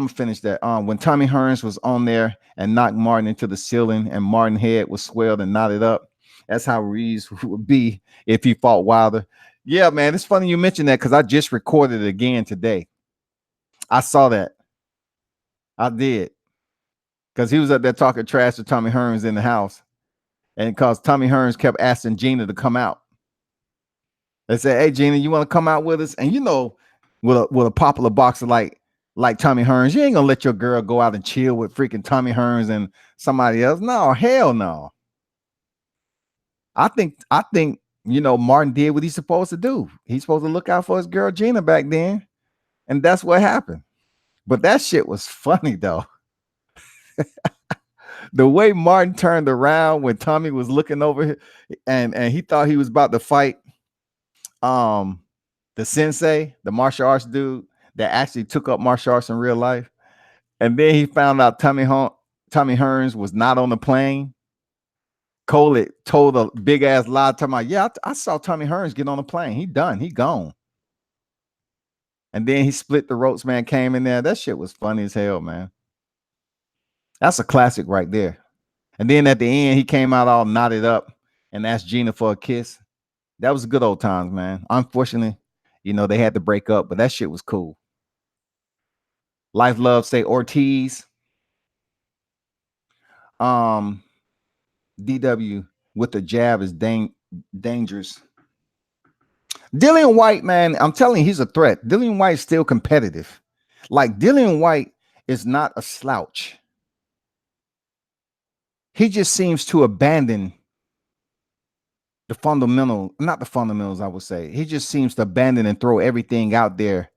finish that. When Tommy Hearns was on there and knocked Martin into the ceiling and Martin's head was swelled and knotted up. That's how Reeves would be if he fought Wilder. Yeah, man, it's funny you mentioned that because I just recorded it again today. I saw that. I did. Because he was up there talking trash to Tommy Hearns in the house. And because Tommy Hearns kept asking Gina to come out. They said, hey, Gina, you want to come out with us? And with a popular boxer like Tommy Hearns, you ain't going to let your girl go out and chill with freaking Tommy Hearns and somebody else. No, hell no. I think Martin did what he's supposed to do. He's supposed to look out for his girl Gina back then. And that's what happened. But that shit was funny, though. The way Martin turned around when Tommy was looking over and he thought he was about to fight the sensei, the martial arts dude that actually took up martial arts in real life. And then he found out Tommy Hearns was not on the plane. Cole told a big ass lie, talking about, yeah, I saw Tommy Hearns get on the plane. He done. He gone. And then he split the ropes, man, came in there. That shit was funny as hell, man. That's a classic right there. And then at the end, he came out all knotted up and asked Gina for a kiss. That was good old times, man. Unfortunately, they had to break up, but that shit was cool. Life Love say Ortiz. DW with the jab is dangerous. Dillian White, man, I'm telling you, he's a threat. Dillian White is still competitive. Like, Dillian White is not a slouch. He just seems to abandon not the fundamentals, I would say. He just seems to abandon and throw everything out there,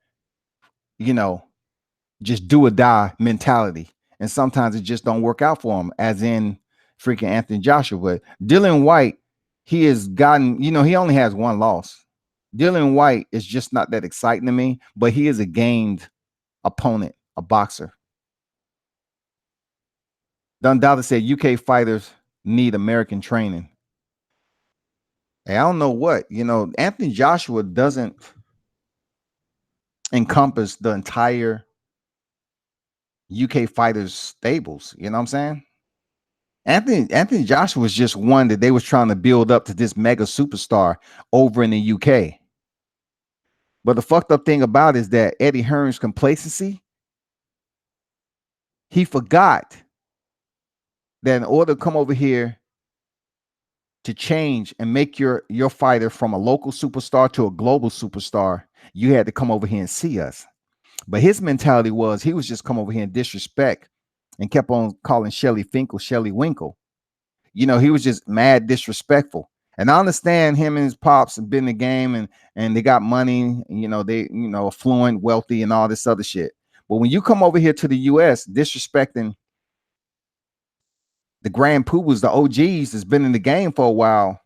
just do or die mentality. And sometimes it just don't work out for him, as in freaking Anthony Joshua. But Dillian White, he has gotten, he only has one loss. Dillian White is just not that exciting to me, but he is a gamed opponent, a boxer. Dundada said UK fighters need American training. Hey, I don't know what, Anthony Joshua doesn't encompass the entire UK fighters stables. You know what I'm saying? Anthony Joshua was just one that they was trying to build up to this mega superstar over in the UK. But the fucked up thing about it is that Eddie Hearn's complacency, he forgot that in order to come over here to change and make your fighter from a local superstar to a global superstar, you had to come over here and see us. But his mentality was he was just come over here and disrespect and kept on calling Shelly Finkel Shelly Winkle. You know, he was just mad disrespectful. And I understand him and his pops have been in the game and they got money, and, you know, they, you know, affluent, wealthy, and all this other shit. But when you come over here to the US disrespecting the Grand Poobahs, the OGs that's been in the game for a while,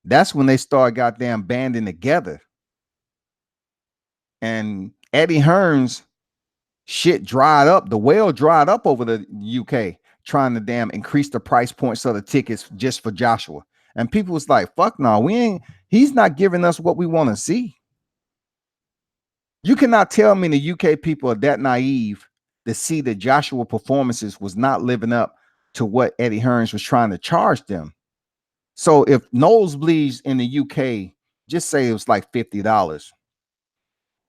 that's when they start goddamn banding together. And Eddie Hearn's shit dried up. The well dried up over the UK, trying to damn increase the price points of the tickets just for Joshua. And people was like, fuck no, we ain't, he's not giving us what we want to see. You cannot tell me the UK people are that naive to see that Joshua performances was not living up to what Eddie Hearns was trying to charge them. So if nosebleeds in the UK, just say it was like $50.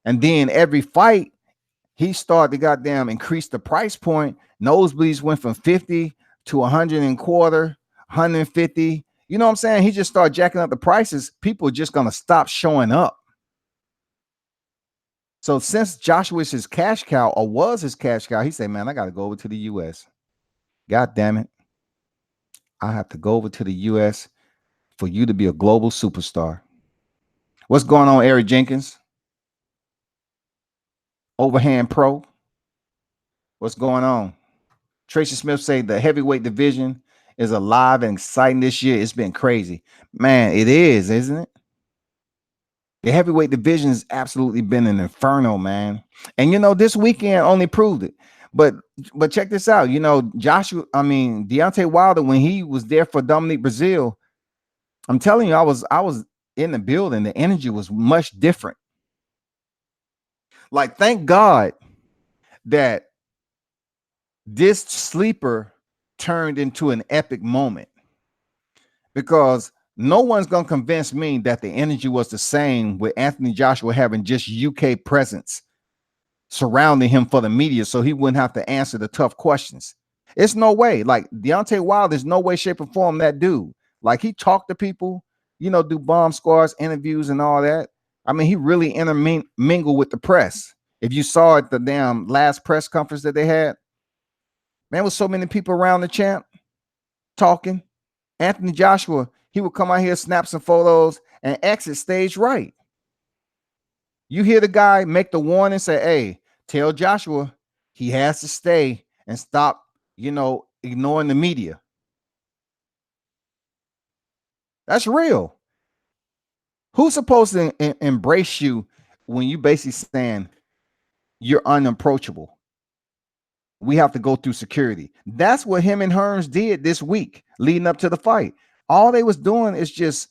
And then every fight, he started to goddamn increase the price point. Nosebleeds went from 50 to 100 and quarter, 150. You know what I'm saying? He just started jacking up the prices. People are just going to stop showing up. So since Joshua is his cash cow, or was his cash cow, he said, man, I got to go over to the US. God damn it. I have to go over to the US for you to be a global superstar. What's going on, Eric Jenkins? Overhand Pro. What's going on? Tracy Smith said the heavyweight division is alive and exciting this year. It's been crazy. Man, it is, isn't it? The heavyweight division has absolutely been an inferno, man. And you know, this weekend only proved it. But check this out. You know, Deontay Wilder, when he was there for Dominique Brazil, I'm telling you, I was in the building. The energy was much different. Like, thank God that this sleeper turned into an epic moment, because no one's going to convince me that the energy was the same with Anthony Joshua having just UK presence surrounding him for the media, so he wouldn't have to answer the tough questions. It's no way. Like, Deontay Wilder, there's no way, shape, or form that dude. Like, he talked to people, you know, do bomb squads, interviews, and all that. I mean, he really intermingled with the press. If you saw at the damn last press conference that they had, man, with so many people around the champ talking. Anthony Joshua, he would come out here, snap some photos, and exit stage right. You hear the guy make the warning, say, hey, tell Joshua he has to stay and stop, you know, ignoring the media. That's real. Who's supposed to embrace you when you basically saying you're unapproachable? We have to go through security. That's what him and Hearns did this week leading up to the fight. All they was doing is just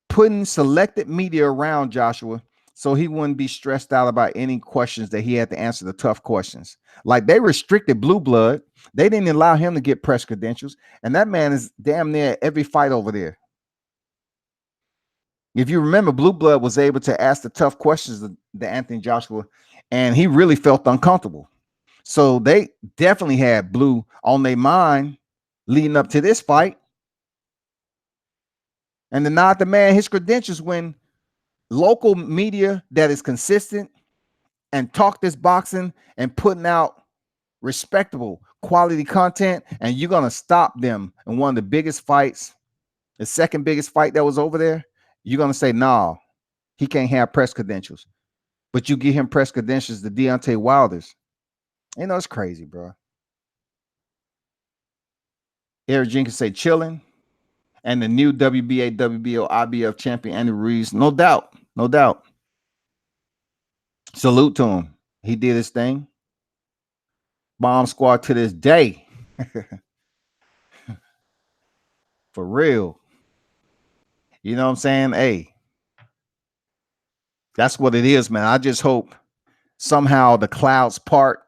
putting selected media around Joshua so he wouldn't be stressed out about any questions that he had to answer, the tough questions. Like, they restricted Blue Blood. They didn't allow him to get press credentials. And that man is damn near every fight over there. If you remember, Blue Blood was able to ask the tough questions to Anthony Joshua, and he really felt uncomfortable. So they definitely had Blue on their mind leading up to this fight. And to nod the man his credentials when local media that is consistent and talk this boxing and putting out respectable quality content, and you're going to stop them in one of the biggest fights, the second biggest fight that was over there, you're going to say, nah, he can't have press credentials. But you give him press credentials to Deontay Wilder's. You know, it's crazy, bro. Eric Jenkins say chilling. And the new WBA, WBO, IBF champion, Andy Ruiz. No doubt. No doubt. Salute to him. He did his thing. Bomb squad to this day. For real. You know what I'm saying? Hey, that's what it is, man. I just hope somehow the clouds part,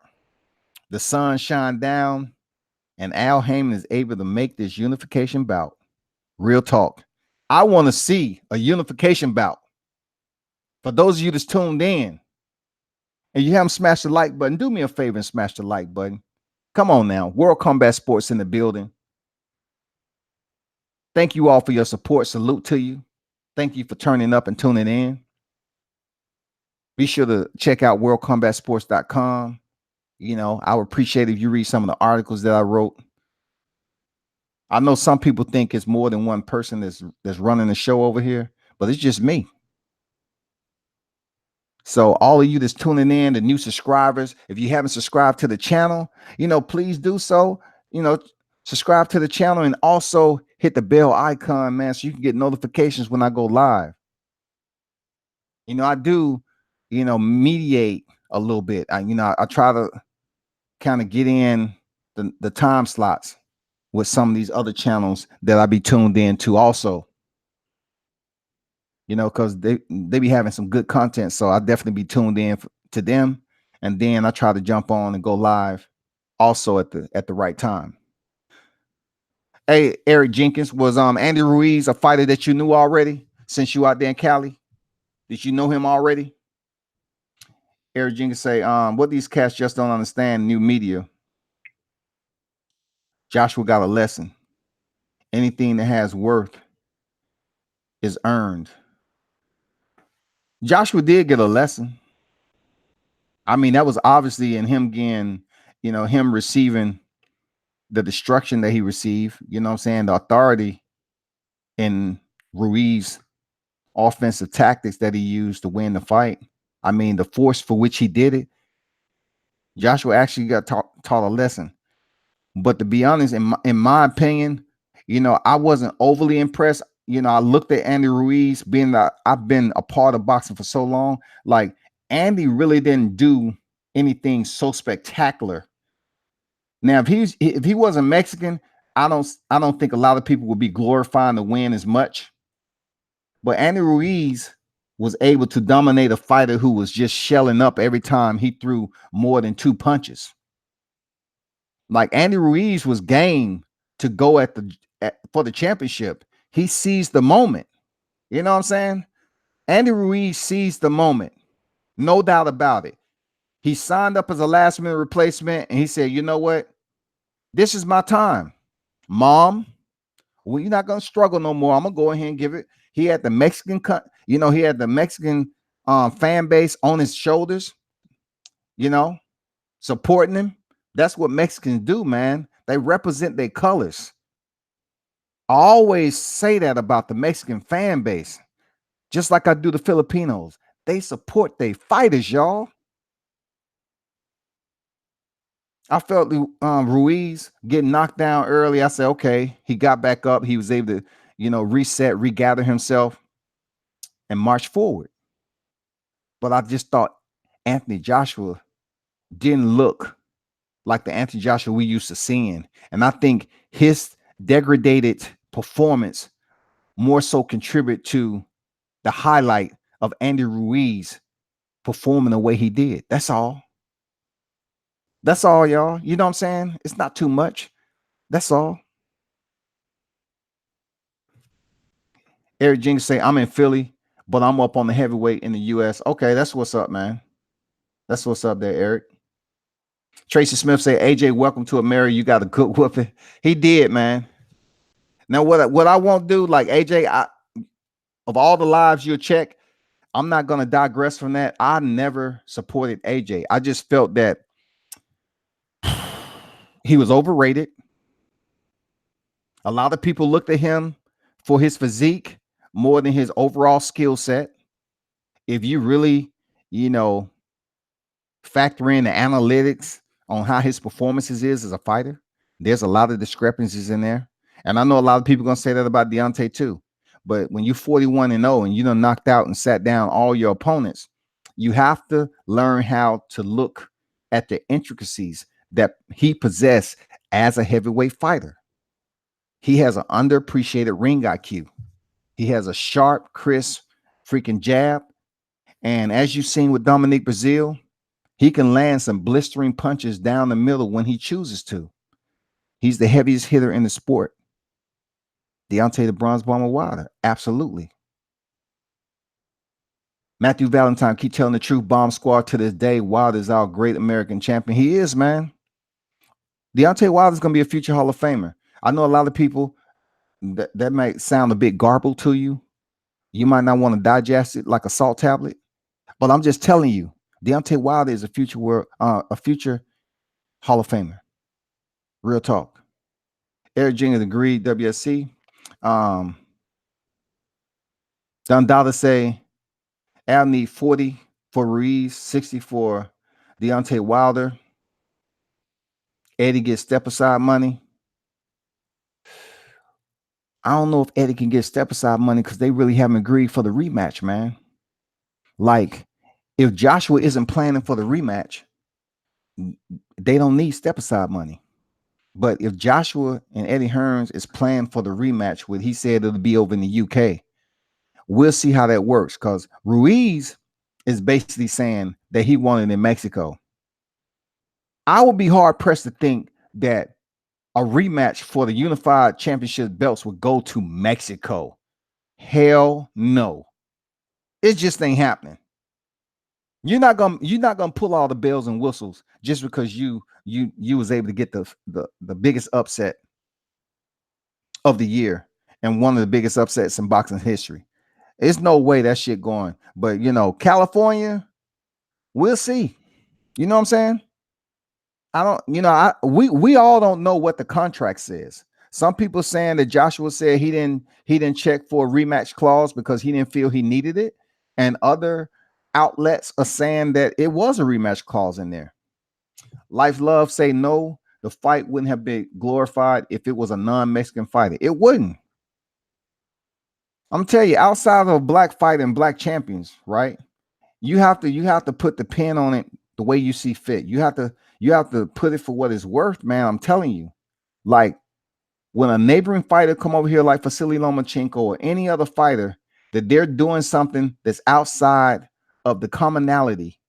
the sun shine down, and Al Heyman is able to make this unification bout. Real talk. I want to see a unification bout. For those of you that's tuned in and you haven't smashed the like button, do me a favor and smash the like button. Come on now. World Combat Sports in the building. Thank you all for your support. Salute to you. Thank you for turning up and tuning in. Be sure to check out worldcombatsports.com. I would appreciate if you read some of the articles that I wrote. I know some people think it's more than one person that's running the show over here, but it's just me. So all of you that's tuning in, the new subscribers, if you haven't subscribed to the channel, please do so. Subscribe to the channel and also hit the bell icon, man, so you can get notifications when I go live. I do, mediate a little bit. I try to kind of get in the time slots with some of these other channels that I be tuned in to also. Because they be having some good content. So I definitely be tuned in to them. And then I try to jump on and go live also at the right time. Hey, Eric Jenkins, was Andy Ruiz a fighter that you knew already since you out there in Cali? Did you know him already? Eric Jenkins say, what these cats just don't understand new media. Joshua got a lesson. Anything that has worth is earned. Joshua did get a lesson. I mean, that was obviously in him getting, him receiving the destruction that he received, the authority in Ruiz offensive tactics that he used to win the fight. I mean, the force for which he did it. Joshua actually got taught a lesson. But to be honest, in my opinion, I wasn't overly impressed. I looked at Andy Ruiz, being that I've been a part of boxing for so long. Like, Andy really didn't do anything so spectacular. Now, if he wasn't Mexican, I don't think a lot of people would be glorifying the win as much. But Andy Ruiz was able to dominate a fighter who was just shelling up every time he threw more than 2 punches. Like, Andy Ruiz was game to go for the championship. He seized the moment. You know what I'm saying? Andy Ruiz seized the moment. No doubt about it. He signed up as a last minute replacement and he said, you know what? This is my time. Mom, you're not going to struggle no more. I'm going to go ahead and give it. He had the Mexican fan base on his shoulders, supporting him. That's what Mexicans do, man. They represent their colors. I always say that about the Mexican fan base, just like I do the Filipinos. They support their fighters, y'all. I felt Ruiz getting knocked down early. I said, okay, he got back up. He was able to, reset, regather himself, and march forward. But I just thought Anthony Joshua didn't look like the Anthony Joshua we used to seeing. And I think his degraded performance more so contribute to the highlight of Andy Ruiz performing the way he did. That's all. That's all, y'all. You know what I'm saying? It's not too much. That's all. Eric Jenkins say, I'm in Philly, but I'm up on the heavyweight in the US. Okay, that's what's up, man. That's what's up there, Eric. Tracy Smith say, AJ, welcome to America. You got a good whooping. He did, man. Now, what I won't do, like AJ, of all the lives you'll check, I'm not going to digress from that. I never supported AJ. I just felt that he was overrated. A lot of people looked at him for his physique more than his overall skill set. If you really, factor in the analytics on how his performances is as a fighter, there's a lot of discrepancies in there. And I know a lot of people are going to say that about Deontay too. But when you're 41-0 and you done knocked out and sat down all your opponents, you have to learn how to look at the intricacies that he possessed as a heavyweight fighter. He has an underappreciated ring IQ. He has a sharp, crisp, freaking jab. And as you've seen with Dominique Brazil, he can land some blistering punches down the middle when he chooses to. He's the heaviest hitter in the sport. Deontay the Bronze Bomber Wilder, absolutely. Matthew Valentine, keep telling the truth. Bomb Squad to this day. Wilder is our great American champion. He is, man. Deontay Wilder is going to be a future Hall of Famer. I know a lot of people that might sound a bit garbled to you. You might not want to digest it like a salt tablet, but I'm just telling you, Deontay Wilder is a future Hall of Famer. Real talk. Eric Jenkins agreed. WSC. Dundada say, Al need 40 for Ruiz, 60 for Deontay Wilder. Eddie gets step aside money. I don't know if Eddie can get step aside money because they really haven't agreed for the rematch, man. Like, if Joshua isn't planning for the rematch, they don't need step aside money. But if Joshua and Eddie Hearns is planning for the rematch, what he said it'll be over in the UK, we'll see how that works. Because Ruiz is basically saying that he won it in Mexico. I would be hard pressed to think that a rematch for the unified championship belts would go to Mexico. Hell no. It just ain't happening. You're not gonna pull all the bells and whistles just because you was able to get the biggest upset of the year and one of the biggest upsets in boxing history. There's no way that shit going. But California, we'll see. You know what I'm saying? We all don't know what the contract says. Some people saying that Joshua said he didn't check for a rematch clause because he didn't feel he needed it, and other outlets are saying that it was a rematch clause in there. Life Love say no, the fight wouldn't have been glorified if it was a non-Mexican fighter. It wouldn't. I'm telling you, outside of black fight and black champions, right? You have to put the pin on it the way you see fit. You have to put it for what it's worth, man. I'm telling you. Like, when a neighboring fighter come over here like Vasily Lomachenko or any other fighter, that they're doing something that's outside of the commonality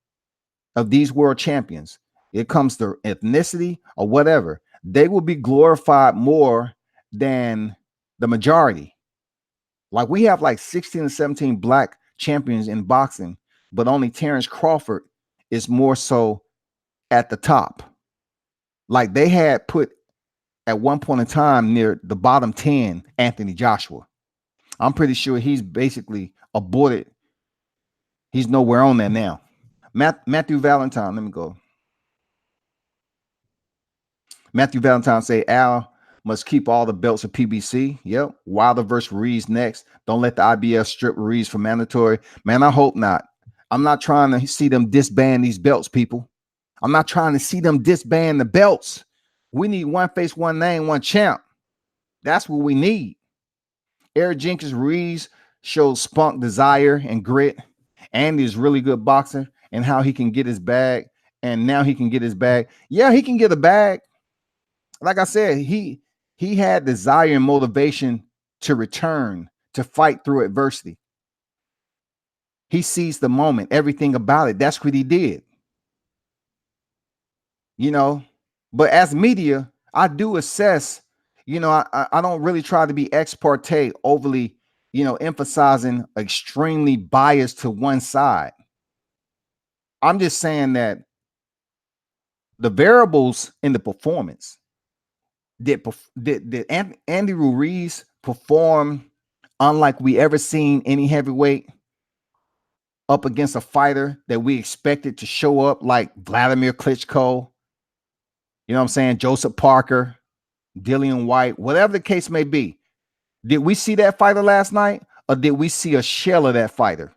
of these world champions, it comes to ethnicity or whatever, they will be glorified more than the majority. Like, we have like 16 or 17 black champions in boxing, but only Terrence Crawford is more so at the top. Like, they had put at one point in time near the bottom 10 Anthony Joshua. I'm pretty sure he's basically aborted. He's nowhere on there now. Matthew Valentine, let me go. Matthew Valentine say Al must keep all the belts of PBC. Yep. Wilder versus Ruiz next. Don't let the IBF strip Ruiz for mandatory. Man, I hope not. I'm not trying to see them disband these belts, people. I'm not trying to see them disband the belts. We need one face, one name, one champ. That's what we need. Eric Jenkins Ruiz shows spunk, desire, and grit. Andy is really good boxer and how he can get his bag. And now he can get his bag. Yeah, he can get a bag. Like I said, he had desire and motivation to return, to fight through adversity. He seized the moment, everything about it. That's what he did. But as media, I do assess, I don't really try to be ex parte, overly, emphasizing extremely biased to one side. I'm just saying that the variables in the performance, did Andy Ruiz perform unlike we ever seen any heavyweight up against a fighter that we expected to show up like Vladimir Klitschko, you know what I'm saying, Joseph Parker, Dillian White, whatever the case may be? Did we see that fighter last night, or did we see a shell of that fighter?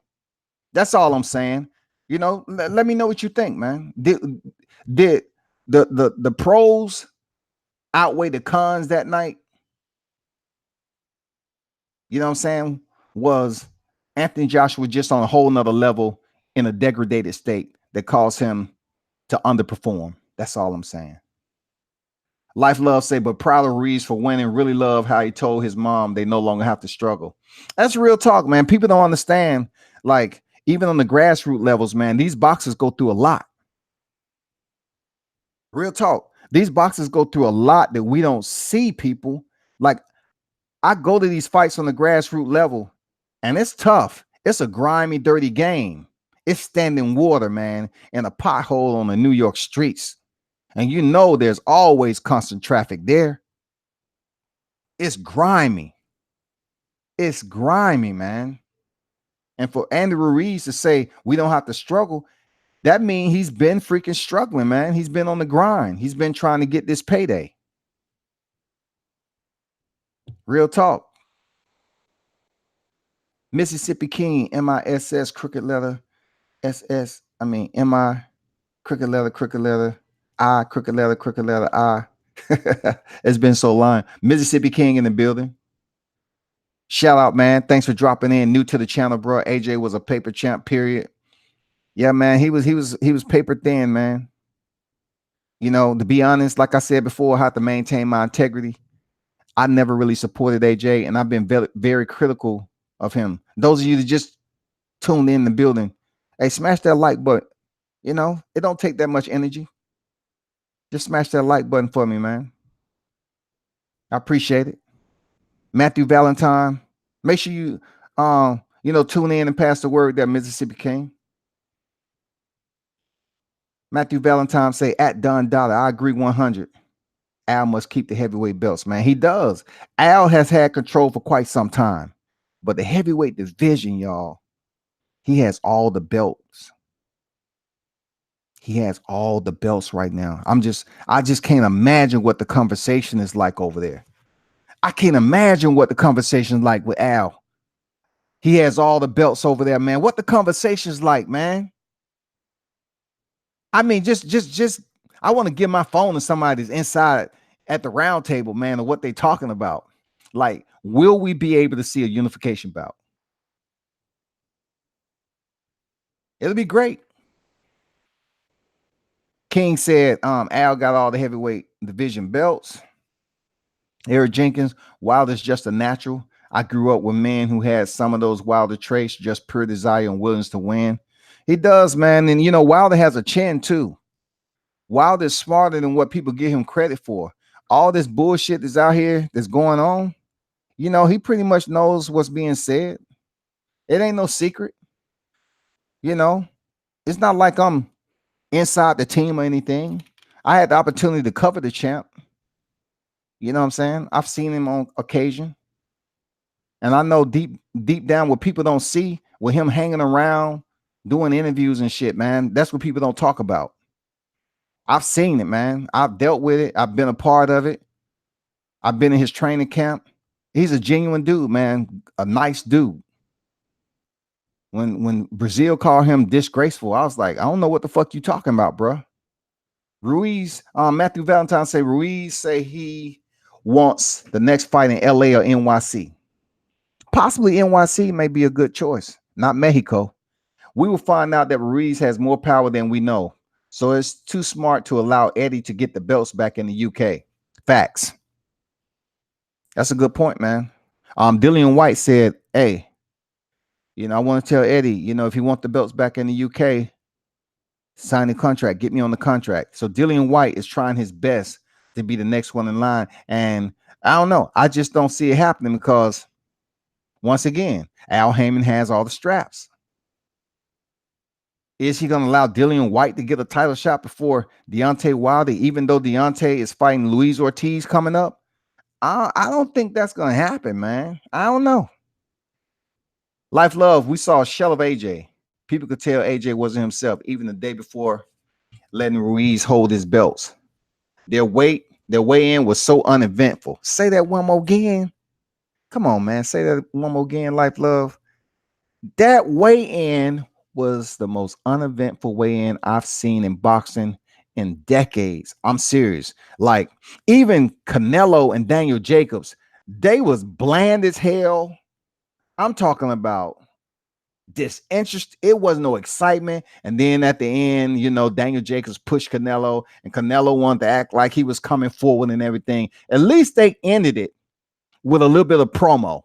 That's all I'm saying. Let me know what you think, man. Did the pros outweigh the cons that night? You know what I'm saying? Was Anthony Joshua just on a whole nother level in a degraded state that caused him to underperform? That's all I'm saying. Life Love say, but proud of Ruiz for winning. Really love how he told his mom they no longer have to struggle. That's real talk, man. People don't understand. Like, even on the grassroots levels, man, these boxers go through a lot. Real talk. These boxers go through a lot that we don't see, people. Like, I go to these fights on the grassroots level, and it's tough. It's a grimy, dirty game. It's standing water, man, in a pothole on the New York streets. And you know there's always constant traffic there. It's grimy. It's grimy, man. And for Andy Ruiz to say we don't have to struggle, that means he's been freaking struggling, man. He's been on the grind. He's been trying to get this payday. Real talk. Mississippi King, MISS, crooked letter, SS. I mean, MI, crooked letter, I, crooked letter, I. It's been so long. Mississippi King in the building. Shout out, man. Thanks for dropping in. New to the channel, bro. AJ was a paper champ, period. Yeah, man. He was paper thin, man. You know, to be honest, like I said before, I have to maintain my integrity. I never really supported AJ, and I've been very, very critical of him. Those of you that just tuned in the building, hey, smash that like button. You know, it don't take that much energy. Just smash that like button for me, man. I appreciate it. Matthew Valentine, make sure you tune in and pass the word that Mississippi King. Matthew Valentine say at Don Dollar, I agree 100. Al must keep the heavyweight belts, man. He does. Al has had control for quite some time, but the heavyweight division, y'all, he has all the belts. He has all the belts right now. I just can't imagine what the conversation is like over there. I can't imagine what the conversation is like with Al. He has all the belts over there, man. What the conversation is like, man. I mean, just I want to give my phone to somebody that's inside at the round table, man, of what they talking about. Like, will we be able to see a unification bout? It'll be great. King said Al got all the heavyweight division belts. Eric Jenkins, Wilder's just a natural. I grew up with men who had some of those Wilder traits, just pure desire and willingness to win. He does, man. And, you know, Wilder has a chin, too. Wilder's smarter than what people give him credit for. All this bullshit that's out here that's going on, you know, he pretty much knows what's being said. It ain't no secret. You know, it's not like I'm inside the team or anything. I had the opportunity to cover the champ. You know what I'm saying? I've seen him on occasion. And I know deep down what people don't see with him hanging around, doing interviews and shit, man. That's what people don't talk about. I've seen it, man. I've dealt with it. I've been a part of it. I've been in his training camp. He's a genuine dude, man. A nice dude. When Brazil called him disgraceful, I was like, I don't know what the fuck you talking about, bro. Ruiz, Matthew Valentine say Ruiz say he wants the next fight in LA or NYC. Possibly NYC may be a good choice, not Mexico. We will find out that Ruiz has more power than we know. So it's too smart to allow Eddie to get the belts back in the UK. Facts. That's a good point, man. Dillian White said, hey, you know, I want to tell Eddie, you know, if he wants the belts back in the UK, sign the contract, get me on the contract. So Dillian White is trying his best to be the next one in line. And I don't know. I just don't see it happening because, once again, Al Heyman has all the straps. Is he going to allow Dillian White to get a title shot before Deontay Wilder, even though Deontay is fighting Luis Ortiz coming up? I don't think that's going to happen, man. I don't know. Life Love, we saw a shell of AJ. People could tell AJ wasn't himself even the day before letting Ruiz hold his belts. Their weigh-in was so uneventful. Say that one more again. Come on, man. Say that one more again, Life Love. That weigh-in was the most uneventful weigh-in I've seen in boxing in decades. I'm serious. Like, even Canelo and Daniel Jacobs, they was bland as hell. I'm talking about disinterest. It was no excitement. And then at the end, you know, Daniel Jacobs pushed Canelo, and Canelo wanted to act like he was coming forward and everything. At least they ended it with a little bit of promo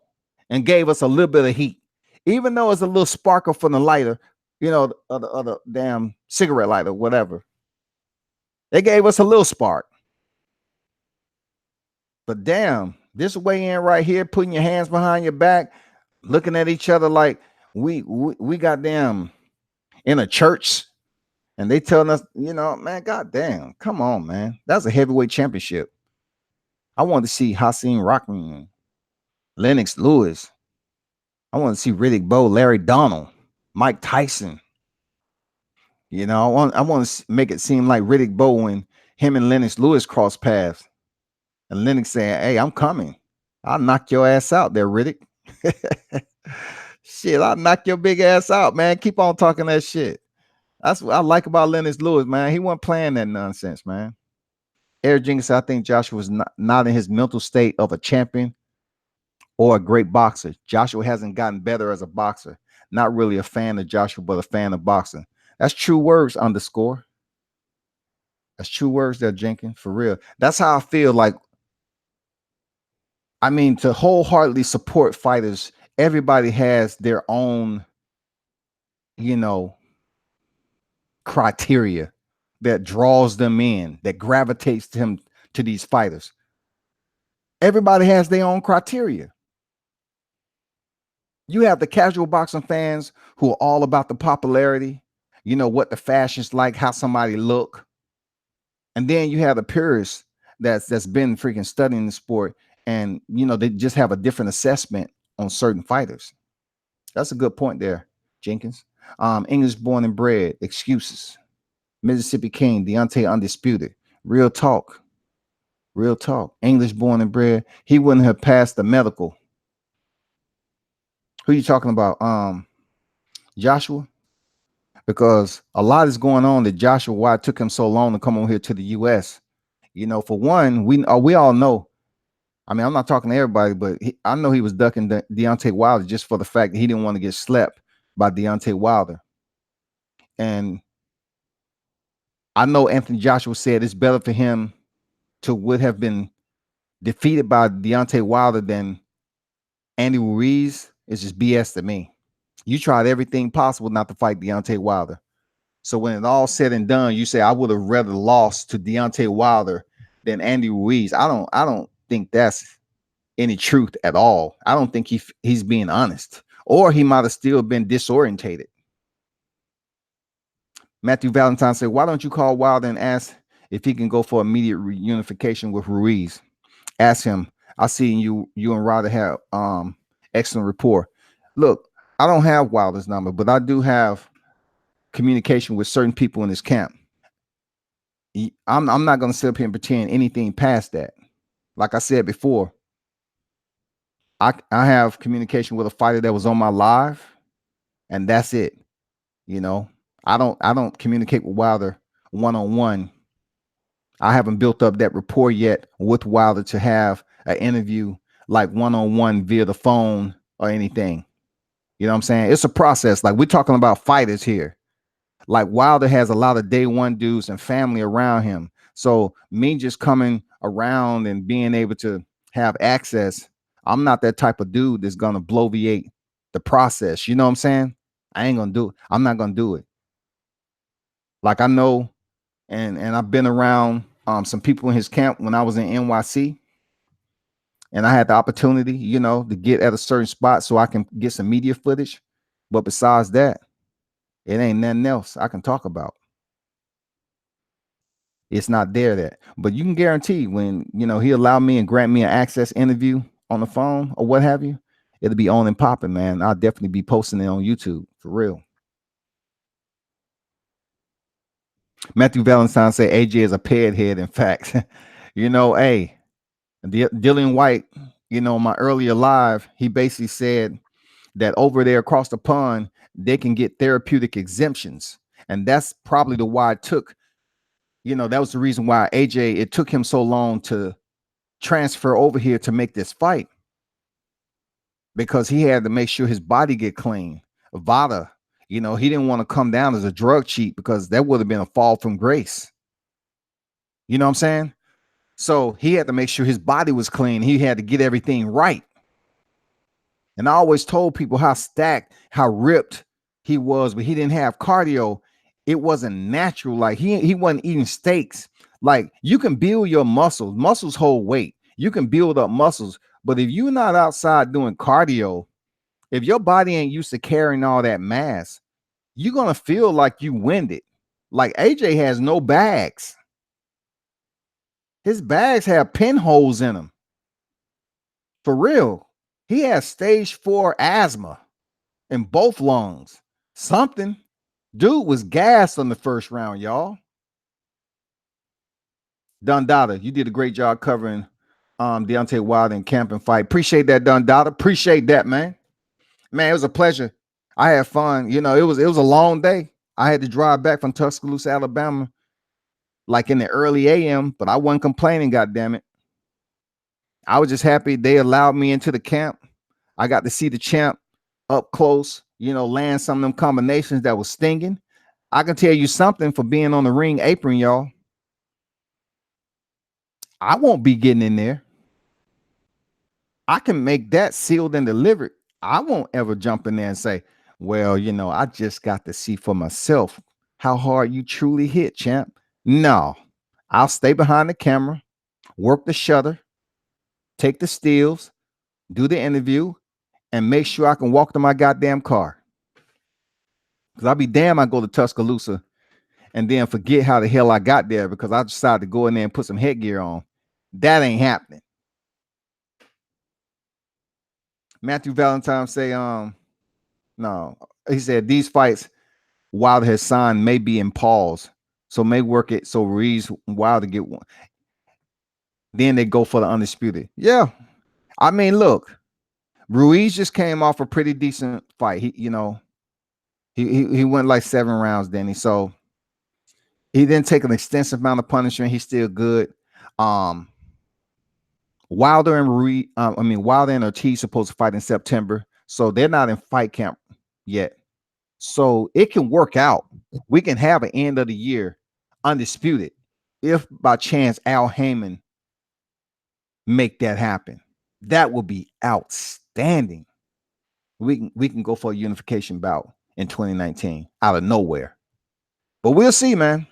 and gave us a little bit of heat, even though it's a little sparkle from the lighter, you know, the damn cigarette lighter, whatever. They gave us a little spark. But damn, this weigh in right here, putting your hands behind your back, looking at each other like, We got them in a church and they telling us, man, goddamn, come on, man. That's a heavyweight championship. I want to see Hasim Rockman, Lennox Lewis. I want to see Riddick Bowe, Larry Donald, Mike Tyson. I want to make it seem like Riddick Bowe when him and Lennox Lewis cross paths. And Lennox saying, hey, I'm coming. I'll knock your ass out there, Riddick. Shit, I'll knock your big ass out, man. Keep on talking that shit. That's what I like about Lennox Lewis, man. He wasn't playing that nonsense, man. Eric Jenkins said, I think Joshua was not in his mental state of a champion or a great boxer. Joshua hasn't gotten better as a boxer. Not really a fan of Joshua, but a fan of boxing. That's true words, underscore. That's true words there, Jenkins, for real. That's how I feel. Like, I mean, to wholeheartedly support fighters, everybody has their own, criteria that draws them in, that gravitates them to these fighters. Everybody has their own criteria. You have the casual boxing fans who are all about the popularity, what the fashion's like, how somebody look. And then you have the purists that's been freaking studying the sport, and they just have a different assessment on certain fighters. That's a good point there, Jenkins. English born and bred, excuses. Mississippi King, Deontay undisputed. Real talk. Real talk. English born and bred. He wouldn't have passed the medical. Who are you talking about? Joshua? Because a lot is going on that Joshua, why it took him so long to come on here to the US. For one, we all know. I mean, I'm not talking to everybody, but I know he was ducking Deontay Wilder just for the fact that he didn't want to get slept by Deontay Wilder. And I know Anthony Joshua said it's better for him to would have been defeated by Deontay Wilder than Andy Ruiz. It's just BS to me. You tried everything possible not to fight Deontay Wilder. So when it all said and done, you say I would have rather lost to Deontay Wilder than Andy Ruiz. I don't think that's any truth at all. I don't think he's being honest, or he might have still been disorientated. Matthew Valentine said, why don't you call Wilder and ask if he can go for immediate reunification with Ruiz? Ask him. I see you and Wilder have excellent rapport. Look, I don't have Wilder's number, but I do have communication with certain people in his camp. I'm not going to sit up here and pretend anything past that. Like I said before, I have communication with a fighter that was on my live, and that's it. I don't communicate with Wilder one-on-one. I haven't built up that rapport yet with Wilder to have an interview like one-on-one via the phone or anything. You know what I'm saying? It's a process. Like, we're talking about fighters here. Like, Wilder has a lot of day one dudes and family around him. So me just coming around and being able to have access, I'm not that type of dude that's going to bloviate the process. You know what I'm saying? I ain't going to do it. I'm not going to do it. Like, I know, and I've been around some people in his camp when I was in NYC, and I had the opportunity, to get at a certain spot so I can get some media footage. But besides that, it ain't nothing else I can talk about. It's not there. But you can guarantee when, he allowed me and grant me an access interview on the phone or what have you, it'll be on and popping, man. I'll definitely be posting it on YouTube for real. Matthew Valentine said AJ is a ped head. In fact, hey, Dillian White, my earlier live, he basically said that over there across the pond, they can get therapeutic exemptions. And that's probably the why it took, that was the reason why AJ, it took him so long to transfer over here to make this fight, because he had to make sure his body get clean. Vada, he didn't want to come down as a drug cheat, because that would have been a fall from grace. You know what I'm saying? So he had to make sure his body was clean. He had to get everything right. And I always told people how stacked, how ripped he was, but he didn't have cardio. It wasn't natural. Like, he wasn't eating steaks. Like, you can build your muscles hold weight. You can build up muscles, but if you're not outside doing cardio If your body ain't used to carrying all that mass, you're gonna feel like you winded. Like AJ has no bags. His bags have pinholes in them. For real. He has stage 4 asthma in both lungs. Something. Dude was gassed on the first round, y'all. Dundada, you did a great job covering Deontay Wilder and camp and fight. Appreciate that, Dundada. Appreciate that, man. Man, it was a pleasure. I had fun. You know, it was a long day. I had to drive back from Tuscaloosa, Alabama, like in the early AM, but I wasn't complaining, goddamn it. I was just happy they allowed me into the camp. I got to see the champ up close, you know, land some of them combinations that was stinging. I can tell you something for being on the ring apron, y'all. I won't be getting in there. I can make that sealed and delivered. I won't ever jump in there and say, well, you know, I just got to see for myself how hard you truly hit, champ. No, I'll stay behind the camera, work the shutter, take the stills, do the interview, and make sure I can walk to my goddamn car. Because I'll be damn, I go to Tuscaloosa and then forget how the hell I got there because I decided to go in there and put some headgear on. That ain't happening. Matthew Valentine say, no. He said these fights Wilder has signed may be in pause. So may work it so Ruiz Wilder get one. Then they go for the undisputed. Yeah. I mean, look, Ruiz just came off a pretty decent fight. He, you know, he went like 7 rounds, Danny. So he didn't take an extensive amount of punishment. He's still good. Wilder and Wilder and Ortiz supposed to fight in September. So they're not in fight camp yet. So it can work out. We can have an end of the year undisputed if by chance Al Heyman make that happen. That would be outstanding. We can go for a unification bout in 2019 out of nowhere. But we'll see, man.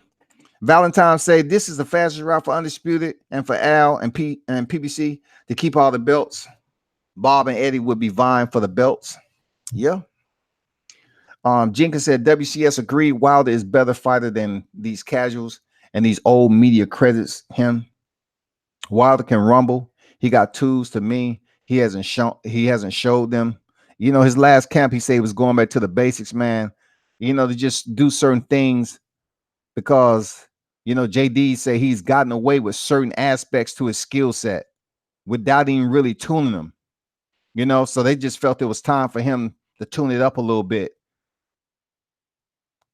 Valentine say this is the fastest route for undisputed and for Al and PBC to keep all the belts. Bob and Eddie would be vying for the belts. Yeah. Jenkins said WCS agreed Wilder is better fighter than these casuals, and these old media credits him. Wilder can rumble. He got tools. To me, he hasn't showed them. You know, his last camp, he said he was going back to the basics, man. You know, to just do certain things because, you know, JD say he's gotten away with certain aspects to his skill set without even really tuning them. You know, so they just felt it was time for him to tune it up a little bit.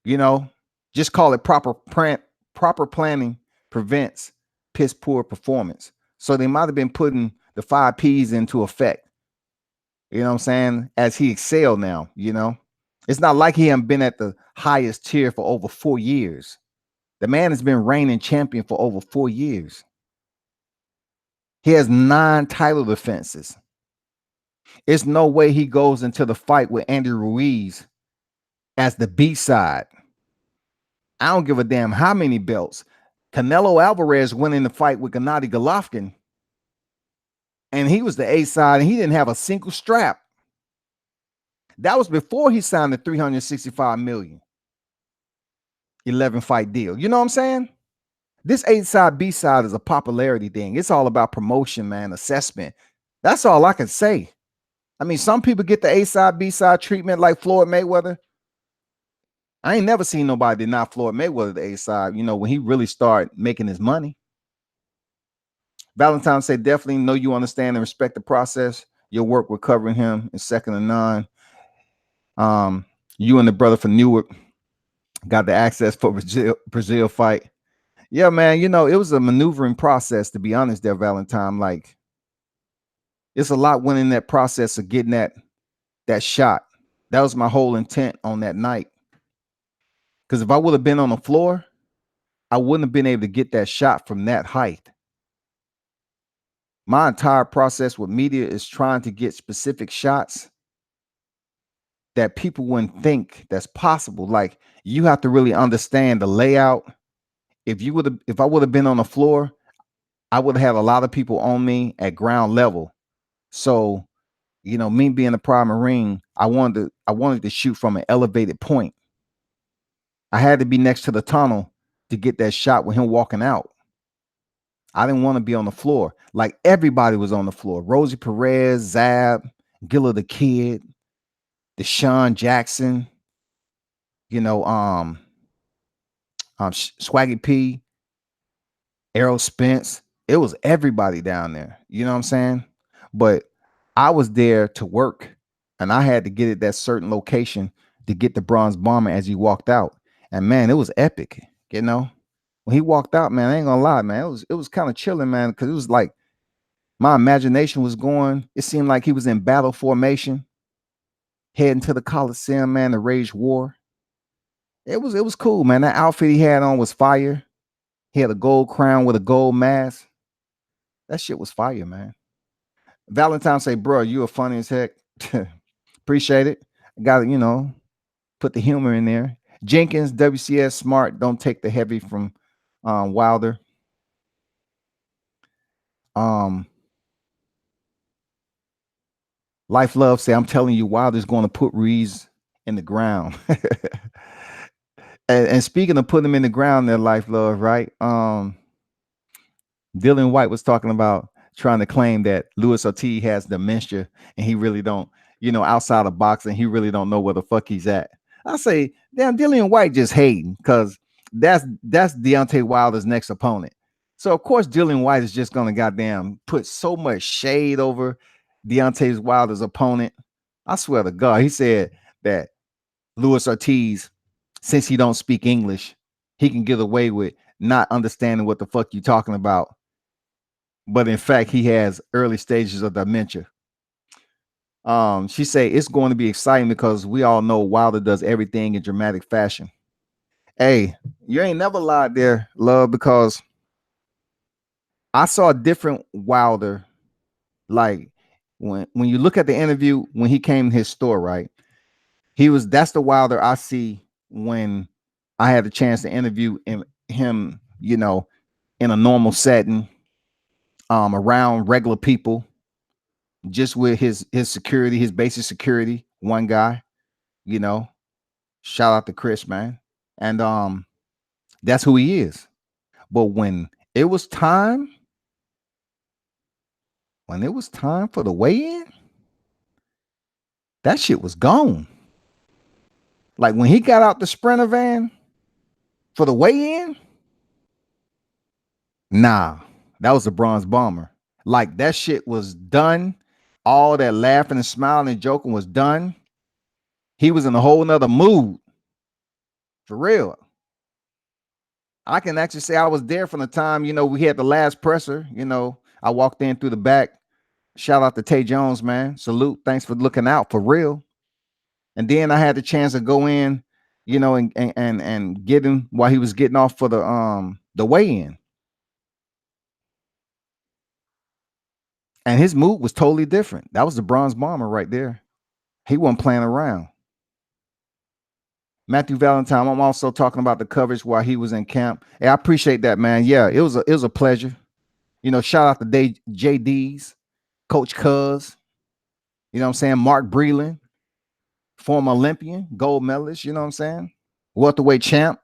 You know, just call it proper planning prevents piss poor performance. So they might have been putting the 5 P's into effect. You know what I'm saying? As he excelled now, you know, it's not like he hasn't been at the highest tier for over 4 years. The man has been reigning champion for over 4 years. He has 9 title defenses. It's no way he goes into the fight with Andy Ruiz as the B side. I don't give a damn how many belts. Canelo Alvarez went in the fight with Gennady Golovkin, and he was the A side, and he didn't have a single strap. That was before he signed the $365 million 11 fight deal. You know what I'm saying? This A side, B side is a popularity thing. It's all about promotion, man, assessment. That's all I can say. I mean, some people get the A side, B side treatment like Floyd Mayweather. I ain't never seen nobody deny Floyd Mayweather the A side, you know, when he really started making his money. Valentine said, definitely know you understand and respect the process. Your work with covering him is second to none. You and the brother from Newark got the access for Brazil fight. Yeah, man, you know, it was a maneuvering process, to be honest there, Valentine. Like, it's a lot went in that process of getting that shot. That was my whole intent on that night. Because if I would have been on the floor, I wouldn't have been able to get that shot from that height. My entire process with media is trying to get specific shots that people wouldn't think that's possible. Like, you have to really understand the layout. If I would have been on the floor, I would have had a lot of people on me at ground level. So You know, me being a prior Marine, I wanted to shoot from an elevated point. I had to be next to the tunnel to get that shot with him walking out. I didn't want to be on the floor. Like everybody was on the floor. Rosie Perez, Zab, Gilla the Kid, Deshaun Jackson, you know, Swaggy P, Errol Spence. It was everybody down there. You know what I'm saying? But I was there to work, and I had to get at that certain location to get the bronze bomber as he walked out. And man, it was epic. You know, when he walked out, man, I ain't gonna lie, man, it was kind of chilling, man, because it was like my imagination was going. It seemed like he was in battle formation, heading to the Coliseum, man, to wage war. It was cool, man. That outfit he had on was fire. He had a gold crown with a gold mask. That shit was fire, man. Valentine say, bro, you are funny as heck. Appreciate it. Got to, put the humor in there. Jenkins, WCS smart. Don't take the heavy from Wilder. Life Love say, I'm telling you, Wilder's going to put Ruiz in the ground. and speaking of putting him in the ground, there, Life Love, right? Dylan White was talking about trying to claim that Luis Ortiz has dementia and he really don't, outside of boxing, he really don't know where the fuck he's at. I say, damn, Dylan White just hating because that's Deontay Wilder's next opponent. So of course Dylan White is just gonna goddamn put so much shade over Deontay Wilder's opponent. I swear to God, he said that Luis Ortiz, since he don't speak English, he can get away with not understanding what the fuck you talking about. But in fact, he has early stages of dementia. She say it's going to be exciting because we all know Wilder does everything in dramatic fashion. Hey, you ain't never lied there, love, because I saw a different Wilder. Like when you look at the interview when he came to his store, right? That's the Wilder I see when I had the chance to interview him, in a normal setting, around regular people, just with his security, his basic security, one guy, you know. Shout out to Chris, man. And that's who he is. But when it was time for the weigh-in, that shit was gone. Like when he got out the Sprinter van for the weigh-in, nah, that was the bronze bomber. Like that shit was done. All that laughing and smiling and joking was done. He was in a whole nother mood. For real. I can actually say I was there from the time, we had the last presser. I walked in through the back. Shout out to Tay Jones, man. Salute. Thanks for looking out, for real. And then I had the chance to go in, and get him while he was getting off for the weigh-in. And his mood was totally different. That was the bronze bomber right there. He wasn't playing around. Matthew Valentine, I'm also talking about the coverage while he was in camp. Hey, I appreciate that, man. Yeah, it was a pleasure. Shout out to JD's, Coach Cuz, you know what I'm saying? Mark Breland, former Olympian, gold medalist, you know what I'm saying? Welterweight champ.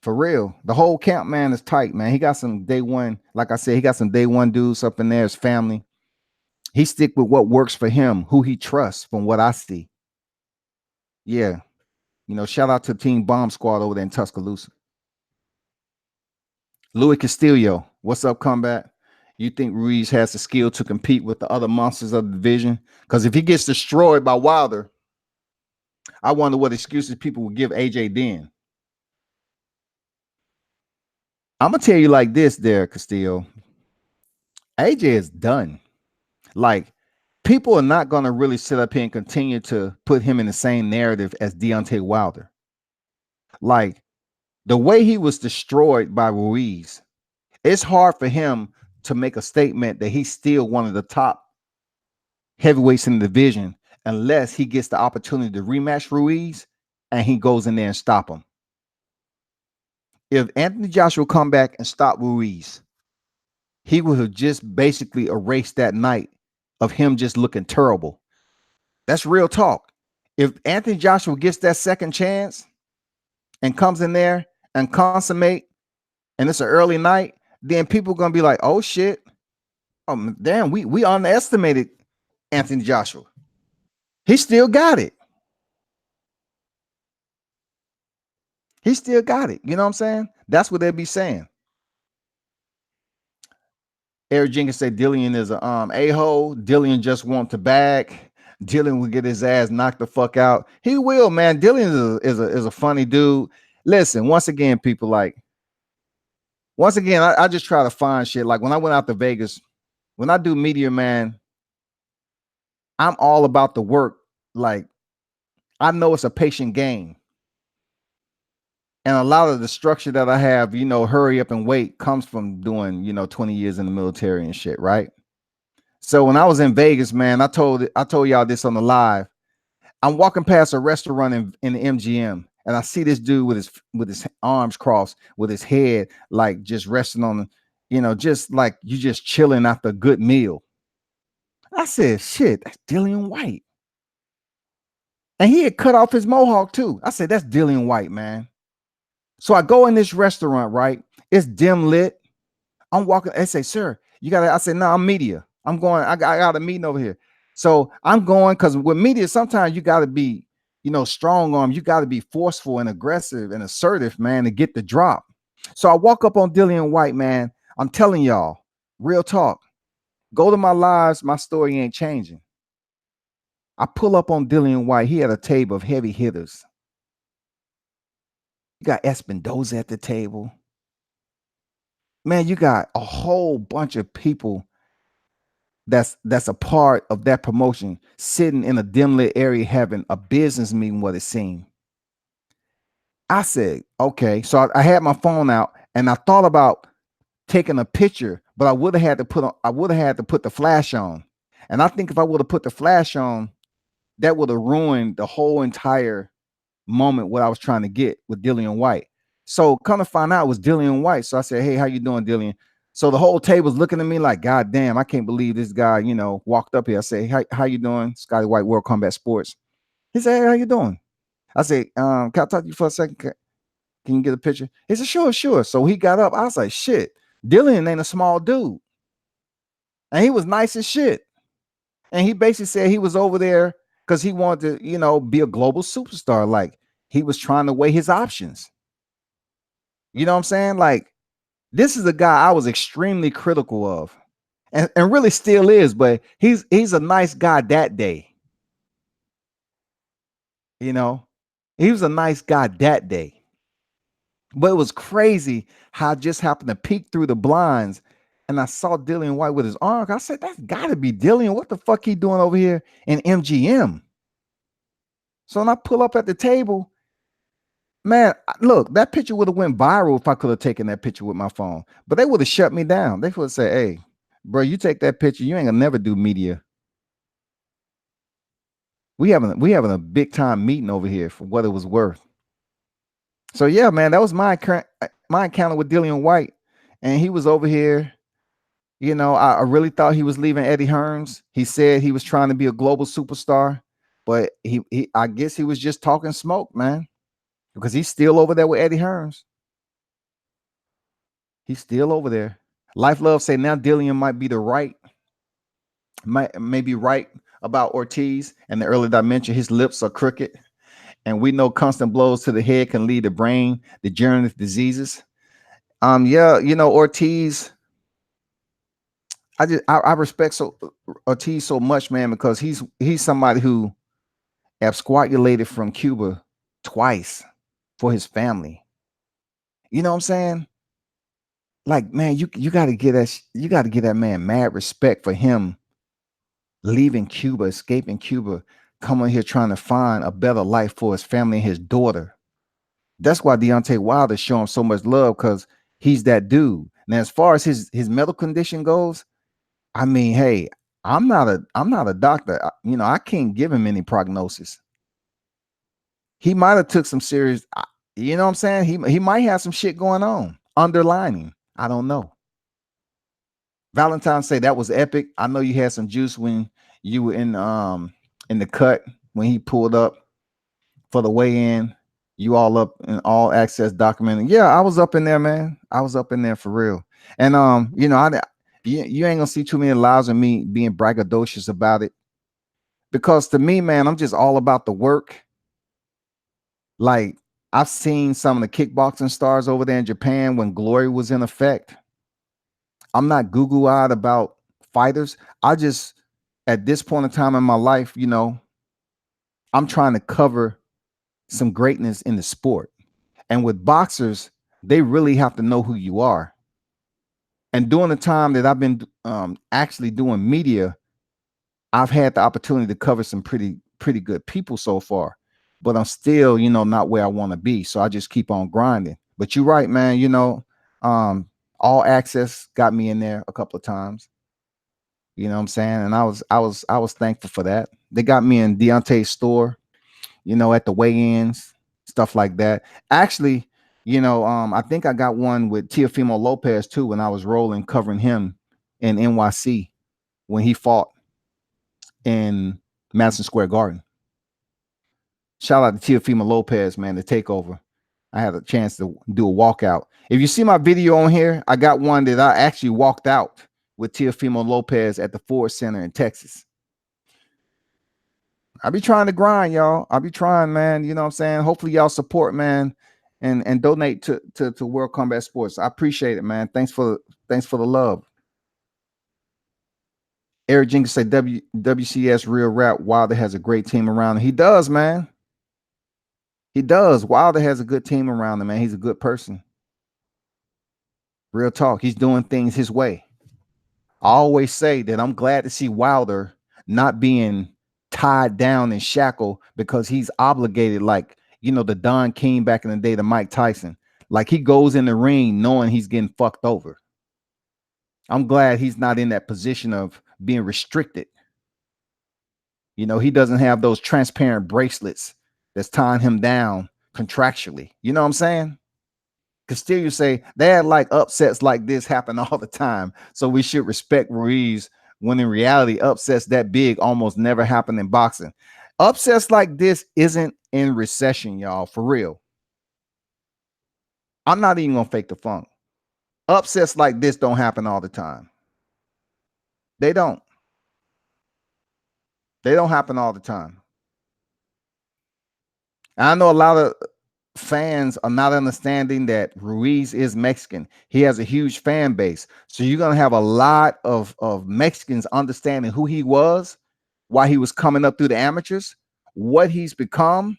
For real. The whole camp, man, is tight, man. He got some day one, like I said, he got some day one dudes up in there, his family. He stick with what works for him, who he trusts, from what I see. Yeah. Shout out to Team Bomb Squad over there in Tuscaloosa. Louis Castillo, what's up, Combat? You think Ruiz has the skill to compete with the other monsters of the division? Because if he gets destroyed by Wilder, I wonder what excuses people would give AJ then. I'm going to tell you like this there, Castillo. AJ is done. Like, people are not going to really sit up here and continue to put him in the same narrative as Deontay Wilder. Like, the way he was destroyed by Ruiz, it's hard for him to make a statement that he's still one of the top heavyweights in the division unless he gets the opportunity to rematch Ruiz and he goes in there and stop him. If Anthony Joshua come back and stop Ruiz, he would have just basically erased that night of him just looking terrible. That's real talk. If Anthony Joshua gets that second chance and comes in there and consummate, and it's an early night, then people are gonna be like, "Oh shit, oh damn, we underestimated Anthony Joshua. He still got it. He still got it." You know what I'm saying? That's what they'll be saying. Eric Jenkins said Dillian is a a-hole. Dillian just want to bag. Dillian will get his ass knocked the fuck out. He will, man. Dillian is a funny dude. Listen, once again, people, like, once again, I just try to find shit. Like when I went out to Vegas, when I do media, man, I'm all about the work. Like, I know it's a patient game. And a lot of the structure that I have, hurry up and wait, comes from doing, 20 years in the military and shit, right? So when I was in Vegas, man, I told y'all this on the live. I'm walking past a restaurant in the MGM, and I see this dude with his arms crossed, with his head like just resting on, just like you just chilling after a good meal. I said, "Shit, that's Dillian White," and he had cut off his mohawk too. I said, "That's Dillian White, man." So I go in this restaurant, right? It's dim lit. I'm walking. They say, "Sir, you got to." I said, "No, I'm media. I'm going. I got a meeting over here." So I'm going because with media, sometimes you got to be, strong arm. You got to be forceful and aggressive and assertive, man, to get the drop. So I walk up on Dillian White, man. I'm telling y'all, real talk. Go to my lives. My story ain't changing. I pull up on Dillian White. He had a table of heavy hitters. You got Espinoza at the table. Man, you got a whole bunch of people that's a part of that promotion sitting in a dim lit area having a business meeting, what it seemed. I said, okay. So I had my phone out and I thought about taking a picture, but I would have had to put the flash on. And I think if I would have put the flash on, that would have ruined the whole entire moment what I was trying to get with Dillian White. So come to find out it was Dillian White. So I said, "Hey, how you doing, Dillian?" So the whole table's looking at me like, "God damn, I can't believe this guy, walked up here." I say, how you doing? Scotty White, World Combat Sports. He said, "Hey, how you doing?" I say, "Can I talk to you for a second? Can you get a picture?" He said, "Sure, sure." So he got up. I was like, "Shit, Dillian ain't a small dude." And he was nice as shit. And he basically said he was over there because he wanted to, be a global superstar. Like he was trying to weigh his options. You know what I'm saying? Like, this is a guy I was extremely critical of, and really still is, but he's a nice guy that day. You know, he was a nice guy that day. But it was crazy how I just happened to peek through the blinds and I saw Dillian White with his arm. I said, "That's gotta be Dillian. What the fuck he doing over here in MGM?" So when I pull up at the table, man, look, that picture would have went viral if I could have taken that picture with my phone. But they would have shut me down. They would have said, "Hey, bro, you take that picture, you ain't gonna never do media. We having a big time meeting over here for what it was worth." So yeah, man, that was my encounter with Dillian White, and he was over here. I really thought he was leaving Eddie Hearns. He said he was trying to be a global superstar, but he I guess he was just talking smoke, man, because he's still over there with Eddie Hearns. He's still over there. Life Love say now Dillian might be maybe right about Ortiz and the early dimension. His lips are crooked, and we know constant blows to the head can lead to brain degenerative diseases. Yeah, Ortiz. I respect Ortiz so much, man, because he's somebody who absquatulated from Cuba twice for his family. You know what I'm saying? Like, man, you got to get that man mad respect for him leaving Cuba, escaping Cuba, coming here trying to find a better life for his family and his daughter. That's why Deontay Wilder show him so much love, because he's that dude. Now, as far as his medical condition goes, I mean, hey, I'm not a doctor. I can't give him any prognosis. He might have took some serious, you know what I'm saying? He might have some shit going on underlining. I don't know. Valentine's Day, that was epic. I know you had some juice when you were in the cut when he pulled up for the weigh-in. You all up in all access documenting. Yeah, I was up in there, man. I was up in there for real. And you ain't gonna see too many lives of me being braggadocious about it. Because to me, man, I'm just all about the work. Like, I've seen some of the kickboxing stars over there in Japan when glory was in effect. I'm not goo-goo-eyed about fighters. I just, at this point in time in my life, I'm trying to cover some greatness in the sport. And with boxers, they really have to know who you are. And during the time that I've been actually doing media, I've had the opportunity to cover some pretty good people so far. But I'm still, not where I want to be. So I just keep on grinding. But you're right, man. All access got me in there a couple of times. You know what I'm saying? And I was thankful for that. They got me in Deontay's store, at the weigh-ins, stuff like that. Actually, I think I got one with Teofimo Lopez too when I was rolling covering him in NYC when he fought in Madison Square Garden. Shout out to Teofimo Lopez, man, the takeover. I had a chance to do a walkout. If you see my video on here, I got one that I actually walked out with Teofimo Lopez at the Ford Center in Texas. I be trying to grind, y'all. I be trying, man. You know what I'm saying? Hopefully y'all support, man, and donate to World Combat Sports. I appreciate it, man. Thanks for the love. Eric Jenkins said WCS Real Rap Wilder has a great team around him. He does, man. He does. Wilder has a good team around him, man. He's a good person. Real talk. He's doing things his way. I always say that I'm glad to see Wilder not being tied down and shackled because he's obligated, like, the Don King back in the day, the Mike Tyson. Like, he goes in the ring knowing he's getting fucked over. I'm glad he's not in that position of being restricted. He doesn't have those transparent bracelets that's tying him down contractually. You know what I'm saying? Because still you say they had like upsets like this happen all the time. So we should respect Ruiz, when in reality, upsets that big almost never happen in boxing. Upsets like this isn't in recession, y'all, for real. I'm not even gonna fake the funk. Upsets like this don't happen all the time. They don't. They don't happen all the time. I know a lot of fans are not understanding that Ruiz is Mexican. He has a huge fan base. So you're going to have a lot of Mexicans understanding who he was, why he was coming up through the amateurs, what he's become,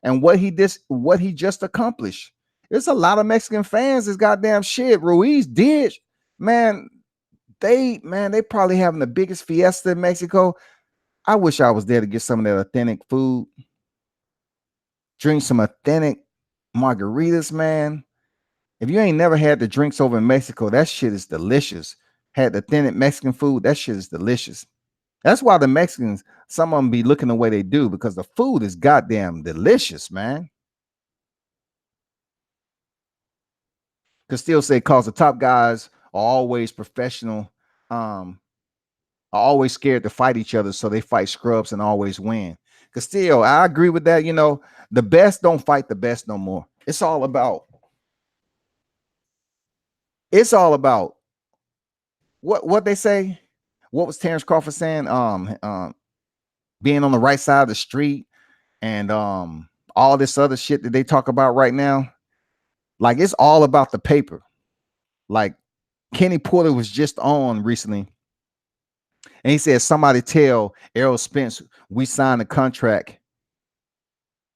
and what he just accomplished. There's a lot of Mexican fans. This goddamn shit Ruiz did, man. They probably having the biggest fiesta in Mexico. I wish I was there to get some of that authentic food. Drink some authentic margaritas, man. If you ain't never had the drinks over in Mexico, that shit is delicious. Had the authentic Mexican food, that shit is delicious. That's why the Mexicans, some of them be looking the way they do, because the food is goddamn delicious, man. Could still say, cause the top guys are always professional, are always scared to fight each other, so they fight scrubs and always win. Cause still, I agree with that. The best don't fight the best no more. It's all about what they say. What was Terrence Crawford saying? Being on the right side of the street and all this other shit that they talk about right now. Like, it's all about the paper. Like, Kenny Porter was just on recently, and he said, somebody tell Errol Spence we signed a contract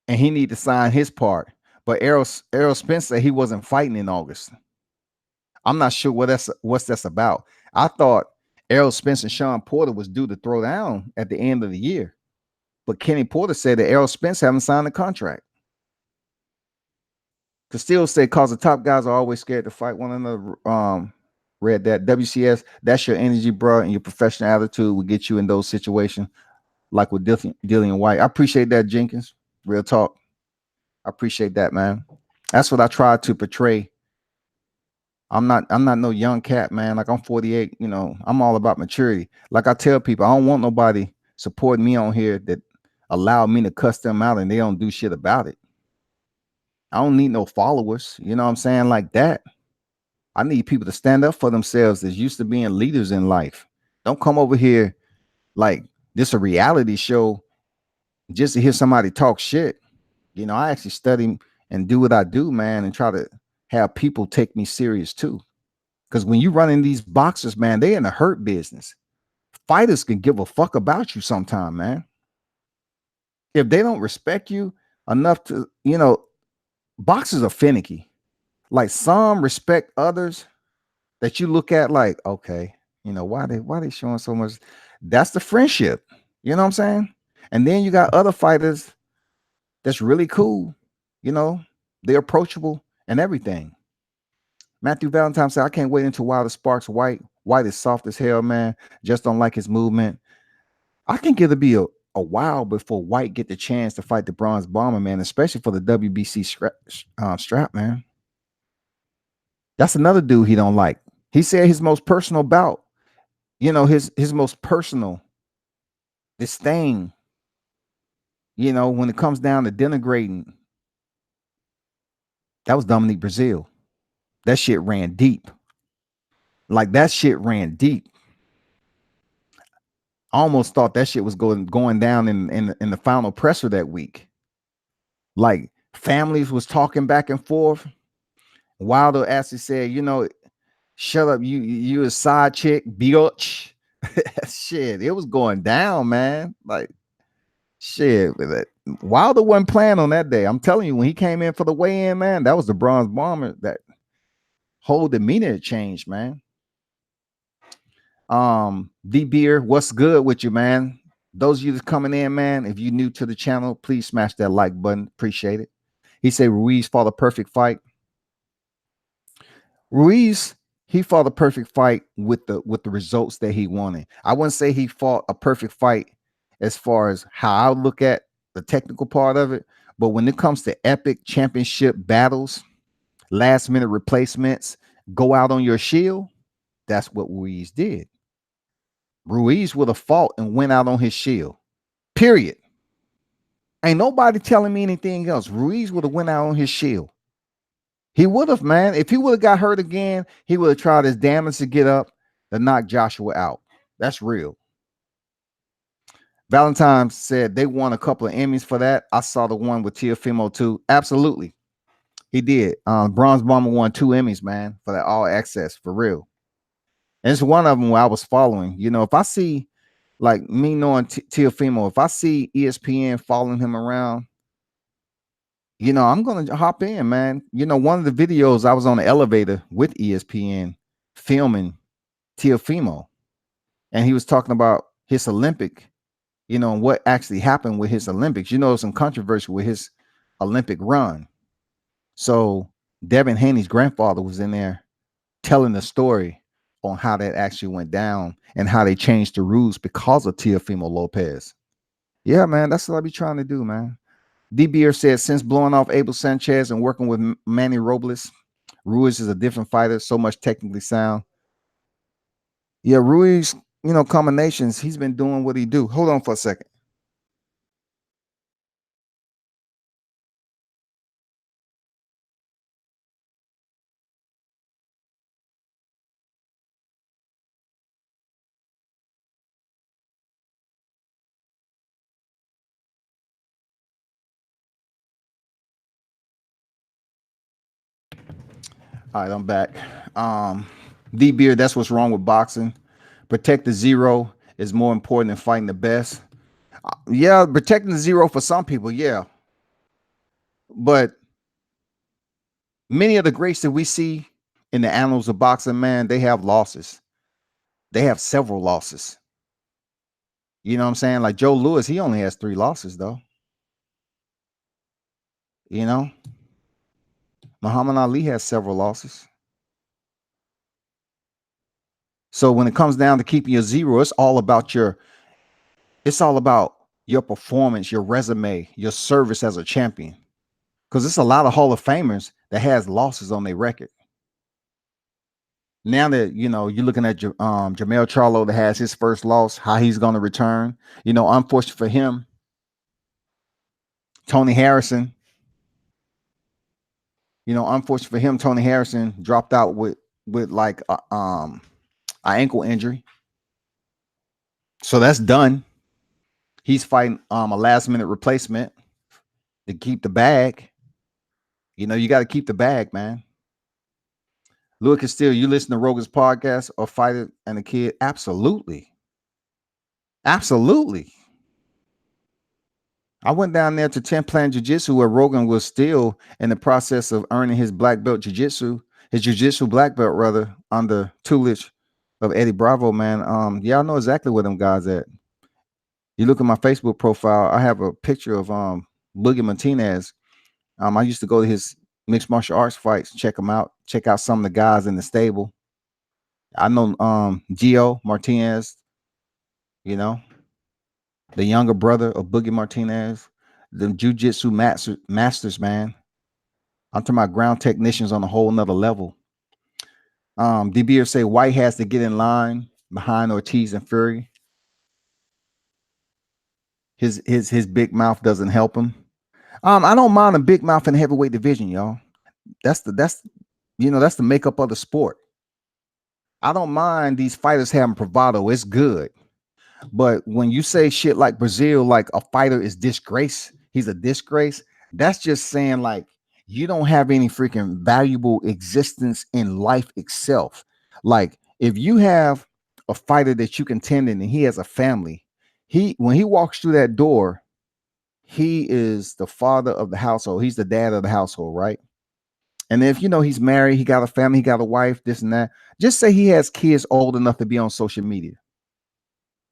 and he need to sign his part. But Errol Spence said he wasn't fighting in August. I'm not sure what's that's about. I thought Errol Spence and Sean Porter was due to throw down at the end of the year. But Kenny Porter said that Errol Spence haven't signed a contract. To still say, cause the top guys are always scared to fight one another. Read that. WCS, that's your energy, bro, and your professional attitude will get you in those situations, like with Dillian White. I appreciate that, Jenkins. Real talk. I appreciate that, man. That's what I try to portray I'm not no young cat, man. Like I'm 48, I'm all about maturity. Like I tell people, I don't want nobody supporting me on here that allow me to cuss them out and they don't do shit about it. I don't need no followers, you know what I'm saying? Like that. I need people to stand up for themselves that's used to being leaders in life. Don't come over here like this a reality show just to hear somebody talk shit. I actually study and do what I do, man, and try to have people take me serious too. Because when you run in these boxers, man, they in the hurt business. Fighters can give a fuck about you sometime, man. If they don't respect you enough to, boxers are finicky. Like some respect others that you look at like, okay, why they showing so much? That's the friendship. You know what I'm saying? And then you got other fighters that's really cool. You know, they're approachable and everything. Matthew Valentine said, I can't wait until Wilder sparks White. White is soft as hell, man. Just don't like his movement. I think it'll be a while before White get the chance to fight the Bronze Bomber, man, especially for the WBC strap, man. That's another dude he don't like. He said his most personal bout, his most personal disdain, when it comes down to denigrating, that was Dominique Brazil. That shit ran deep. Like that shit ran deep. I almost thought that shit was going down in the final presser that week. Like families was talking back and forth. Wilder actually said, shut up, you a side chick, bitch. Shit, it was going down, man. Like shit. Wilder wasn't playing on that day. I'm telling you, when he came in for the weigh-in, man, that was the Bronze Bomber. That whole demeanor changed, man. D Beer, what's good with you, man? Those of you that's coming in, man, if you're new to the channel, please smash that like button. Appreciate it. He said Ruiz fought a perfect fight. Ruiz, he fought a perfect fight with the results that he wanted. I wouldn't say he fought a perfect fight as far as how I look at the technical part of it, but when it comes to epic championship battles, last minute replacements, go out on your shield, that's what Ruiz did. Ruiz would have fought and went out on his shield. Period. Ain't nobody telling me anything else. Ruiz would have went out on his shield. He would have, man. If he would have got hurt again, he would have tried his damnedest to get up to knock Joshua out. That's real. Valentine said they won a couple of Emmys for that. I saw the one with Teofimo too. Absolutely. He did. Bronze Bomber won 2 Emmys, man, for that all access, for real. And it's one of them where I was following. If I see, like me knowing Teofimo, if I see ESPN following him around, I'm going to hop in, man. One of the videos, I was on the elevator with ESPN filming Teofimo, and he was talking about his Olympic, and what actually happened with his Olympics. Some controversy with his Olympic run. So Devin Haney's grandfather was in there telling the story on how that actually went down and how they changed the rules because of Teofimo Lopez. Yeah, man, that's what I be trying to do, man. DBR said, since blowing off Abel Sanchez and working with Manny Robles, Ruiz is a different fighter, so much technically sound. Yeah, Ruiz, combinations, he's been doing what he do. Hold on for a second. All right, I'm back. D-Beard, that's what's wrong with boxing. Protect the zero is more important than fighting the best. Yeah, protecting the zero for some people, yeah. But many of the greats that we see in the annals of boxing, man, they have losses. They have several losses. You know what I'm saying? Like Joe Louis, he only has 3 losses, though. Muhammad Ali has several losses. So when it comes down to keeping your zero, it's all about your performance, your resume, your service as a champion. Because it's a lot of Hall of Famers that has losses on their record. Now that you're looking at Jamel Charlo that has his first loss, how he's going to return. Unfortunate for him, Tony Harrison. Unfortunate for him, Tony Harrison dropped out with like an ankle injury, so that's done. He's fighting a last minute replacement to keep the bag. You got to keep the bag, man. Louis Castillo, you listen to Rogan's podcast or Fighter and the Kid? Absolutely. Absolutely. I went down there to 10 Plan Jiu-Jitsu where Rogan was still in the process of earning his black belt jiu-jitsu, his jiu-jitsu black belt rather, under tutelage of Eddie Bravo, man. Yeah, I know exactly where them guys at. You look at my Facebook profile, I have a picture of Boogie Martinez. I used to go to his mixed martial arts fights, check him out, check out some of the guys in the stable. I know Gio Martinez, the younger brother of Boogie Martinez, the jiu-jitsu masters, man. I'm talking about ground technicians on a whole nother level. DBR say White has to get in line behind Ortiz and Fury. His big mouth doesn't help him. I don't mind a big mouth in the heavyweight division, y'all. That's the makeup of the sport. I don't mind these fighters having bravado. It's good. But when you say shit like Brazil, like a fighter is disgrace, he's a disgrace, that's just saying like you don't have any freaking valuable existence in life itself. Like if you have a fighter that you contend in and he has a family, when he walks through that door, he is the father of the household. He's the dad of the household, right? And if he's married, he got a family, he got a wife, this and that. Just say he has kids old enough to be on social media.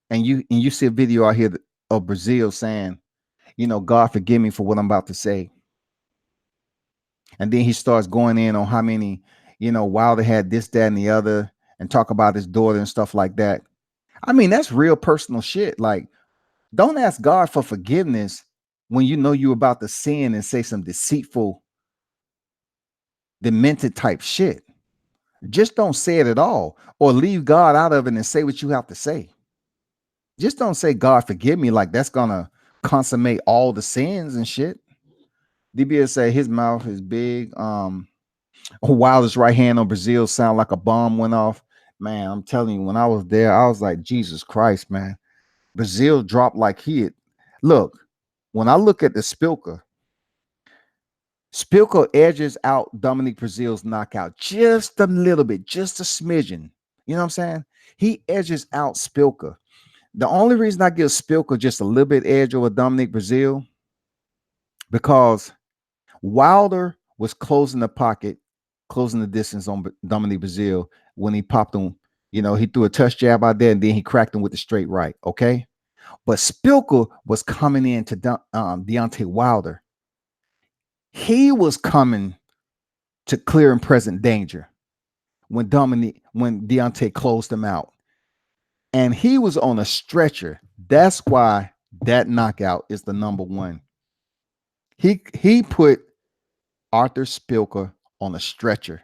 And you see a video out here of Brazil saying, God forgive me for what I'm about to say. And then he starts going in on how many, Wilder had this, that, and the other, and talk about his daughter and stuff like that. I mean, that's real personal shit. Like, don't ask God for forgiveness when you're about to sin and say some deceitful, demented type shit. Just don't say it at all, or leave God out of it and say what you have to say. Just don't say God forgive me like that's gonna consummate all the sins and shit. DBS say his mouth is big. Wilder's right hand on Brazil sound like a bomb went off. Man, I'm telling you, when I was there, I was like, Jesus Christ, man. Brazil dropped like he had. Look, when I look at the Spilka edges out Dominic Brazil's knockout just a little bit, just a smidgen. You know what I'm saying? He edges out Spilka. The only reason I give Spilka just a little bit edge over Dominic Brazil, because Wilder was closing the pocket, closing the distance on Dominic Brazil when he popped him. He threw a touch jab out there and then he cracked him with the straight right. Okay. But Spilka was coming in to Deontay Wilder. He was coming to clear and present danger when Deontay closed him out. And he was on a stretcher. That's why that knockout is the number one. He put Arthur Spilka on a stretcher.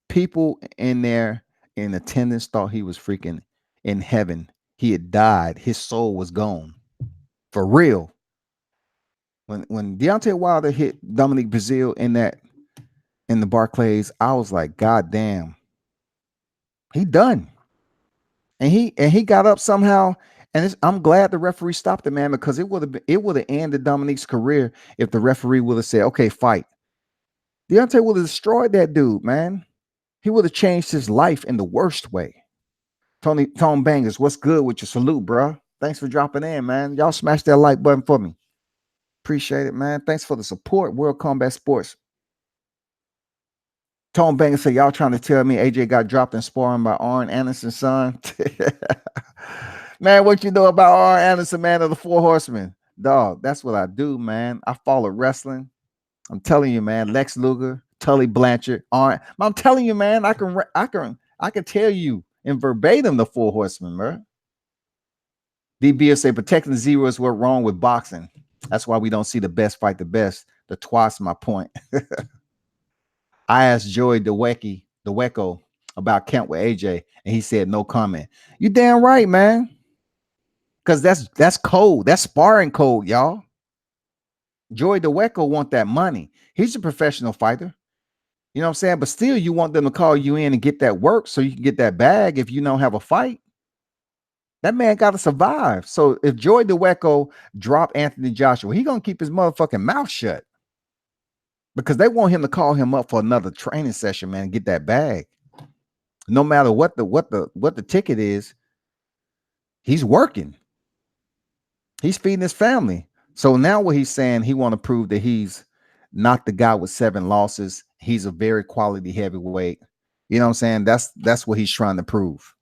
People in there in attendance thought he was freaking in heaven. He had died. His soul was gone. For real. When Deontay Wilder hit Dominic Brazil in the Barclays, I was like, God damn. He done. And he got up somehow. And I'm glad the referee stopped the man, because it would have ended Dominic's career if the referee would have said, okay, fight. Deontay would have destroyed that dude, man. He would have changed his life in the worst way. Tone Bangers, what's good with your salute, bro? Thanks for dropping in, man. Y'all smash that like button for me. Appreciate it, man. Thanks for the support. World Combat Sports. Tone Bangers say, y'all trying to tell me AJ got dropped in sparring by Arn Anderson's son? Man, what you know about Arn Anderson, man, of the Four Horsemen? Dog, that's what I do, man. I follow wrestling. I'm telling you, man. Lex Luger, Tully Blanchard, Arn. I'm telling you, man. I can tell you in verbatim the Four Horsemen, bro. DBS say protecting zero is what wrong with boxing. That's why we don't see the best fight the best. The twice my point. I asked Joey Dawejko, about camp with AJ, and he said no comment. You damn right, man. Because that's code. That's sparring code, y'all. Joey Dawejko want that money. He's a professional fighter. You know what I'm saying? But still, you want them to call you in and get that work so you can get that bag if you don't have a fight. That man got to survive. So if Joey Dawejko drop Anthony Joshua, he gonna keep his motherfucking mouth shut because they want him to call him up for another training session, man, and get that bag. No matter what the ticket is, he's working. He's feeding his family. So now what he's saying, he want to prove that he's not the guy with 7 losses. He's a very quality heavyweight. You know what I'm saying? That's what he's trying to prove.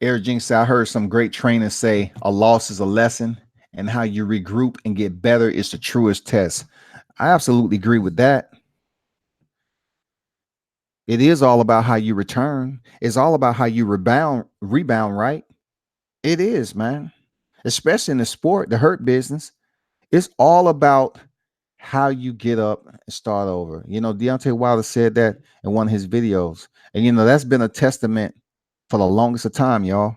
Eric Jinx, I heard some great trainers say a loss is a lesson, and how you regroup and get better is the truest test. I absolutely agree with that. It is all about how you return. It's all about how you rebound, right? It is, man. Especially in the sport, the hurt business. It's all about how you get up and start over. You know, Deontay Wilder said that in one of his videos. And, you know, that's been a testament for the longest of time, y'all.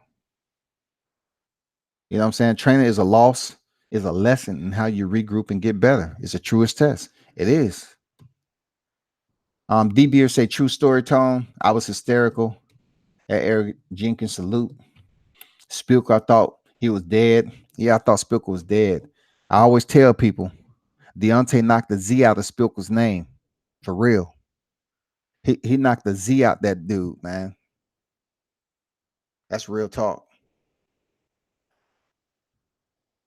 You know what I'm saying? Training is a loss, is a lesson in how you regroup and get better. It's a truest test. It is. D Beer say true story tone. I was hysterical at Eric Jenkins salute. Spilker, I thought he was dead. Yeah, I thought Spilker was dead. I always tell people Deontay knocked the Z out of Spilker's name. For real. He knocked the Z out that dude, man. That's real talk.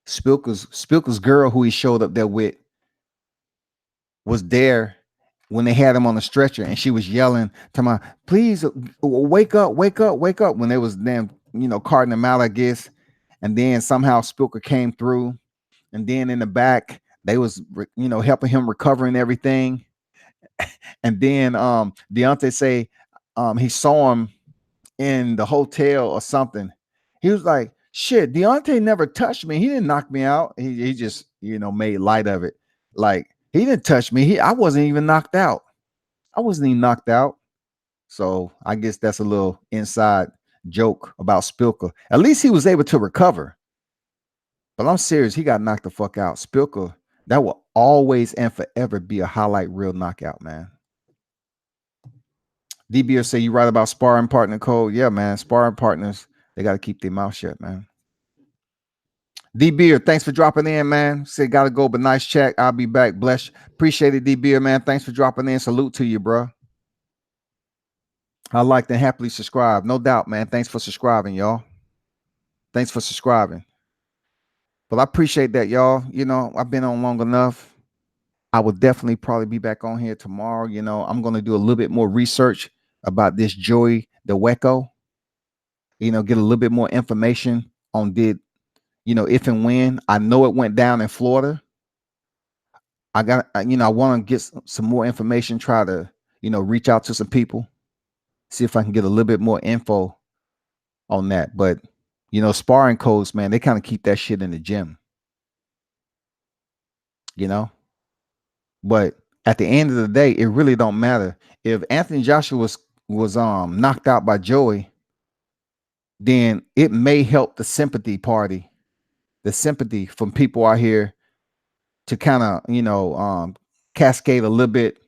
Spilker's girl who he showed up there with was there when they had him on the stretcher, and she was yelling to my, please wake up, wake up, wake up, when they was damn, you know, carting him out, I guess. And then somehow Spilker came through, and then in the back they was, you know, helping him recovering everything. And then Deontay say he saw him in the hotel or something. He was like, shit, Deontay never touched me. He didn't knock me out. He just, you know, made light of it. Like, he didn't touch me. I wasn't even knocked out. I wasn't even knocked out. So I guess that's a little inside joke about Spilker. At least he was able to recover. But I'm serious. He got knocked the fuck out. Spilker, that will always and forever be a highlight reel knockout, man. DBR say you right about sparring partner code. Yeah, man. Sparring partners, they got to keep their mouth shut, man. D-Beer, thanks for dropping in, man. Say gotta go, but nice chat. I'll be back. Bless. Appreciate it, D-Beer, man. Thanks for dropping in. Salute to you, bro. I like to happily subscribe. No doubt, man. Thanks for subscribing, y'all. Thanks for subscribing. But I appreciate that, y'all. You know, I've been on long enough. I will definitely probably be back on here tomorrow. You know, I'm going to do a little bit more research about this Joey Dawejko. You know, get a little bit more information on you know, if and when. I know it went down in Florida. I got, you know, I want to get some more information, try to, you know, reach out to some people, see if I can get a little bit more info on that. But, you know, sparring codes, man, they kind of keep that shit in the gym, you know. But at the end of the day, it really don't matter. If Anthony Joshua was knocked out by Joey, then it may help the sympathy party, the sympathy from people out here to kind of, you know, cascade a little bit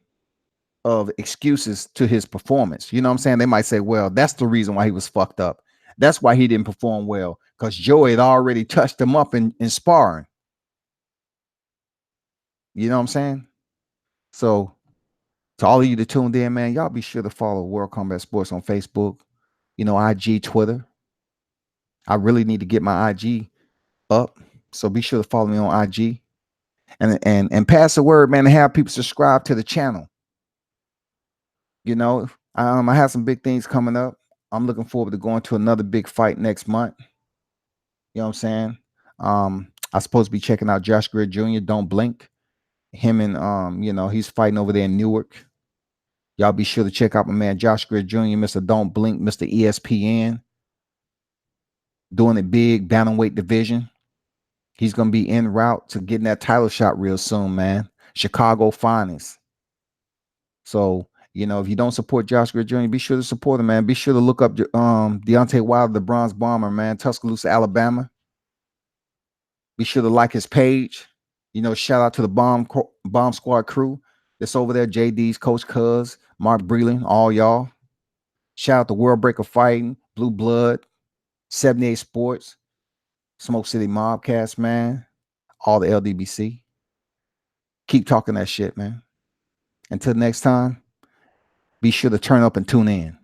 of excuses to his performance. You know what I'm saying? They might say, well, that's the reason why he was fucked up. That's why he didn't perform well, because Joey had already touched him up in sparring. You know what I'm saying? So to all of you that tuned in, man, y'all be sure to follow World Combat Sports on Facebook, you know, IG, Twitter. I really need to get my IG up. So be sure to follow me on IG and pass the word, man, and have people subscribe to the channel. You know, I have some big things coming up. I'm looking forward to going to another big fight next month. You know what I'm saying? I'm supposed to be checking out Josh Greer Jr. Don't blink. Him and you know, he's fighting over there in Newark. Y'all be sure to check out my man Josh Greer Jr., Mr. Don't Blink, Mr. ESPN. Doing it big, bantamweight division. He's gonna be en route to getting that title shot real soon, man. Chicago finest. So, if you don't support Josh Gray Jr., be sure to support him, man. Be sure to look up Deontay Wilder, the Bronze Bomber, man, Tuscaloosa, Alabama. Be sure to like his page. Shout out to the Bomb Squad crew that's over there. JD's, Coach Cuz, Mark Breland, all y'all. Shout out to World Breaker Fighting, Blue Blood, 78 Sports, Smoke City Mobcast, man. All the LDBC. Keep talking that shit, man. Until next time, be sure to turn up and tune in.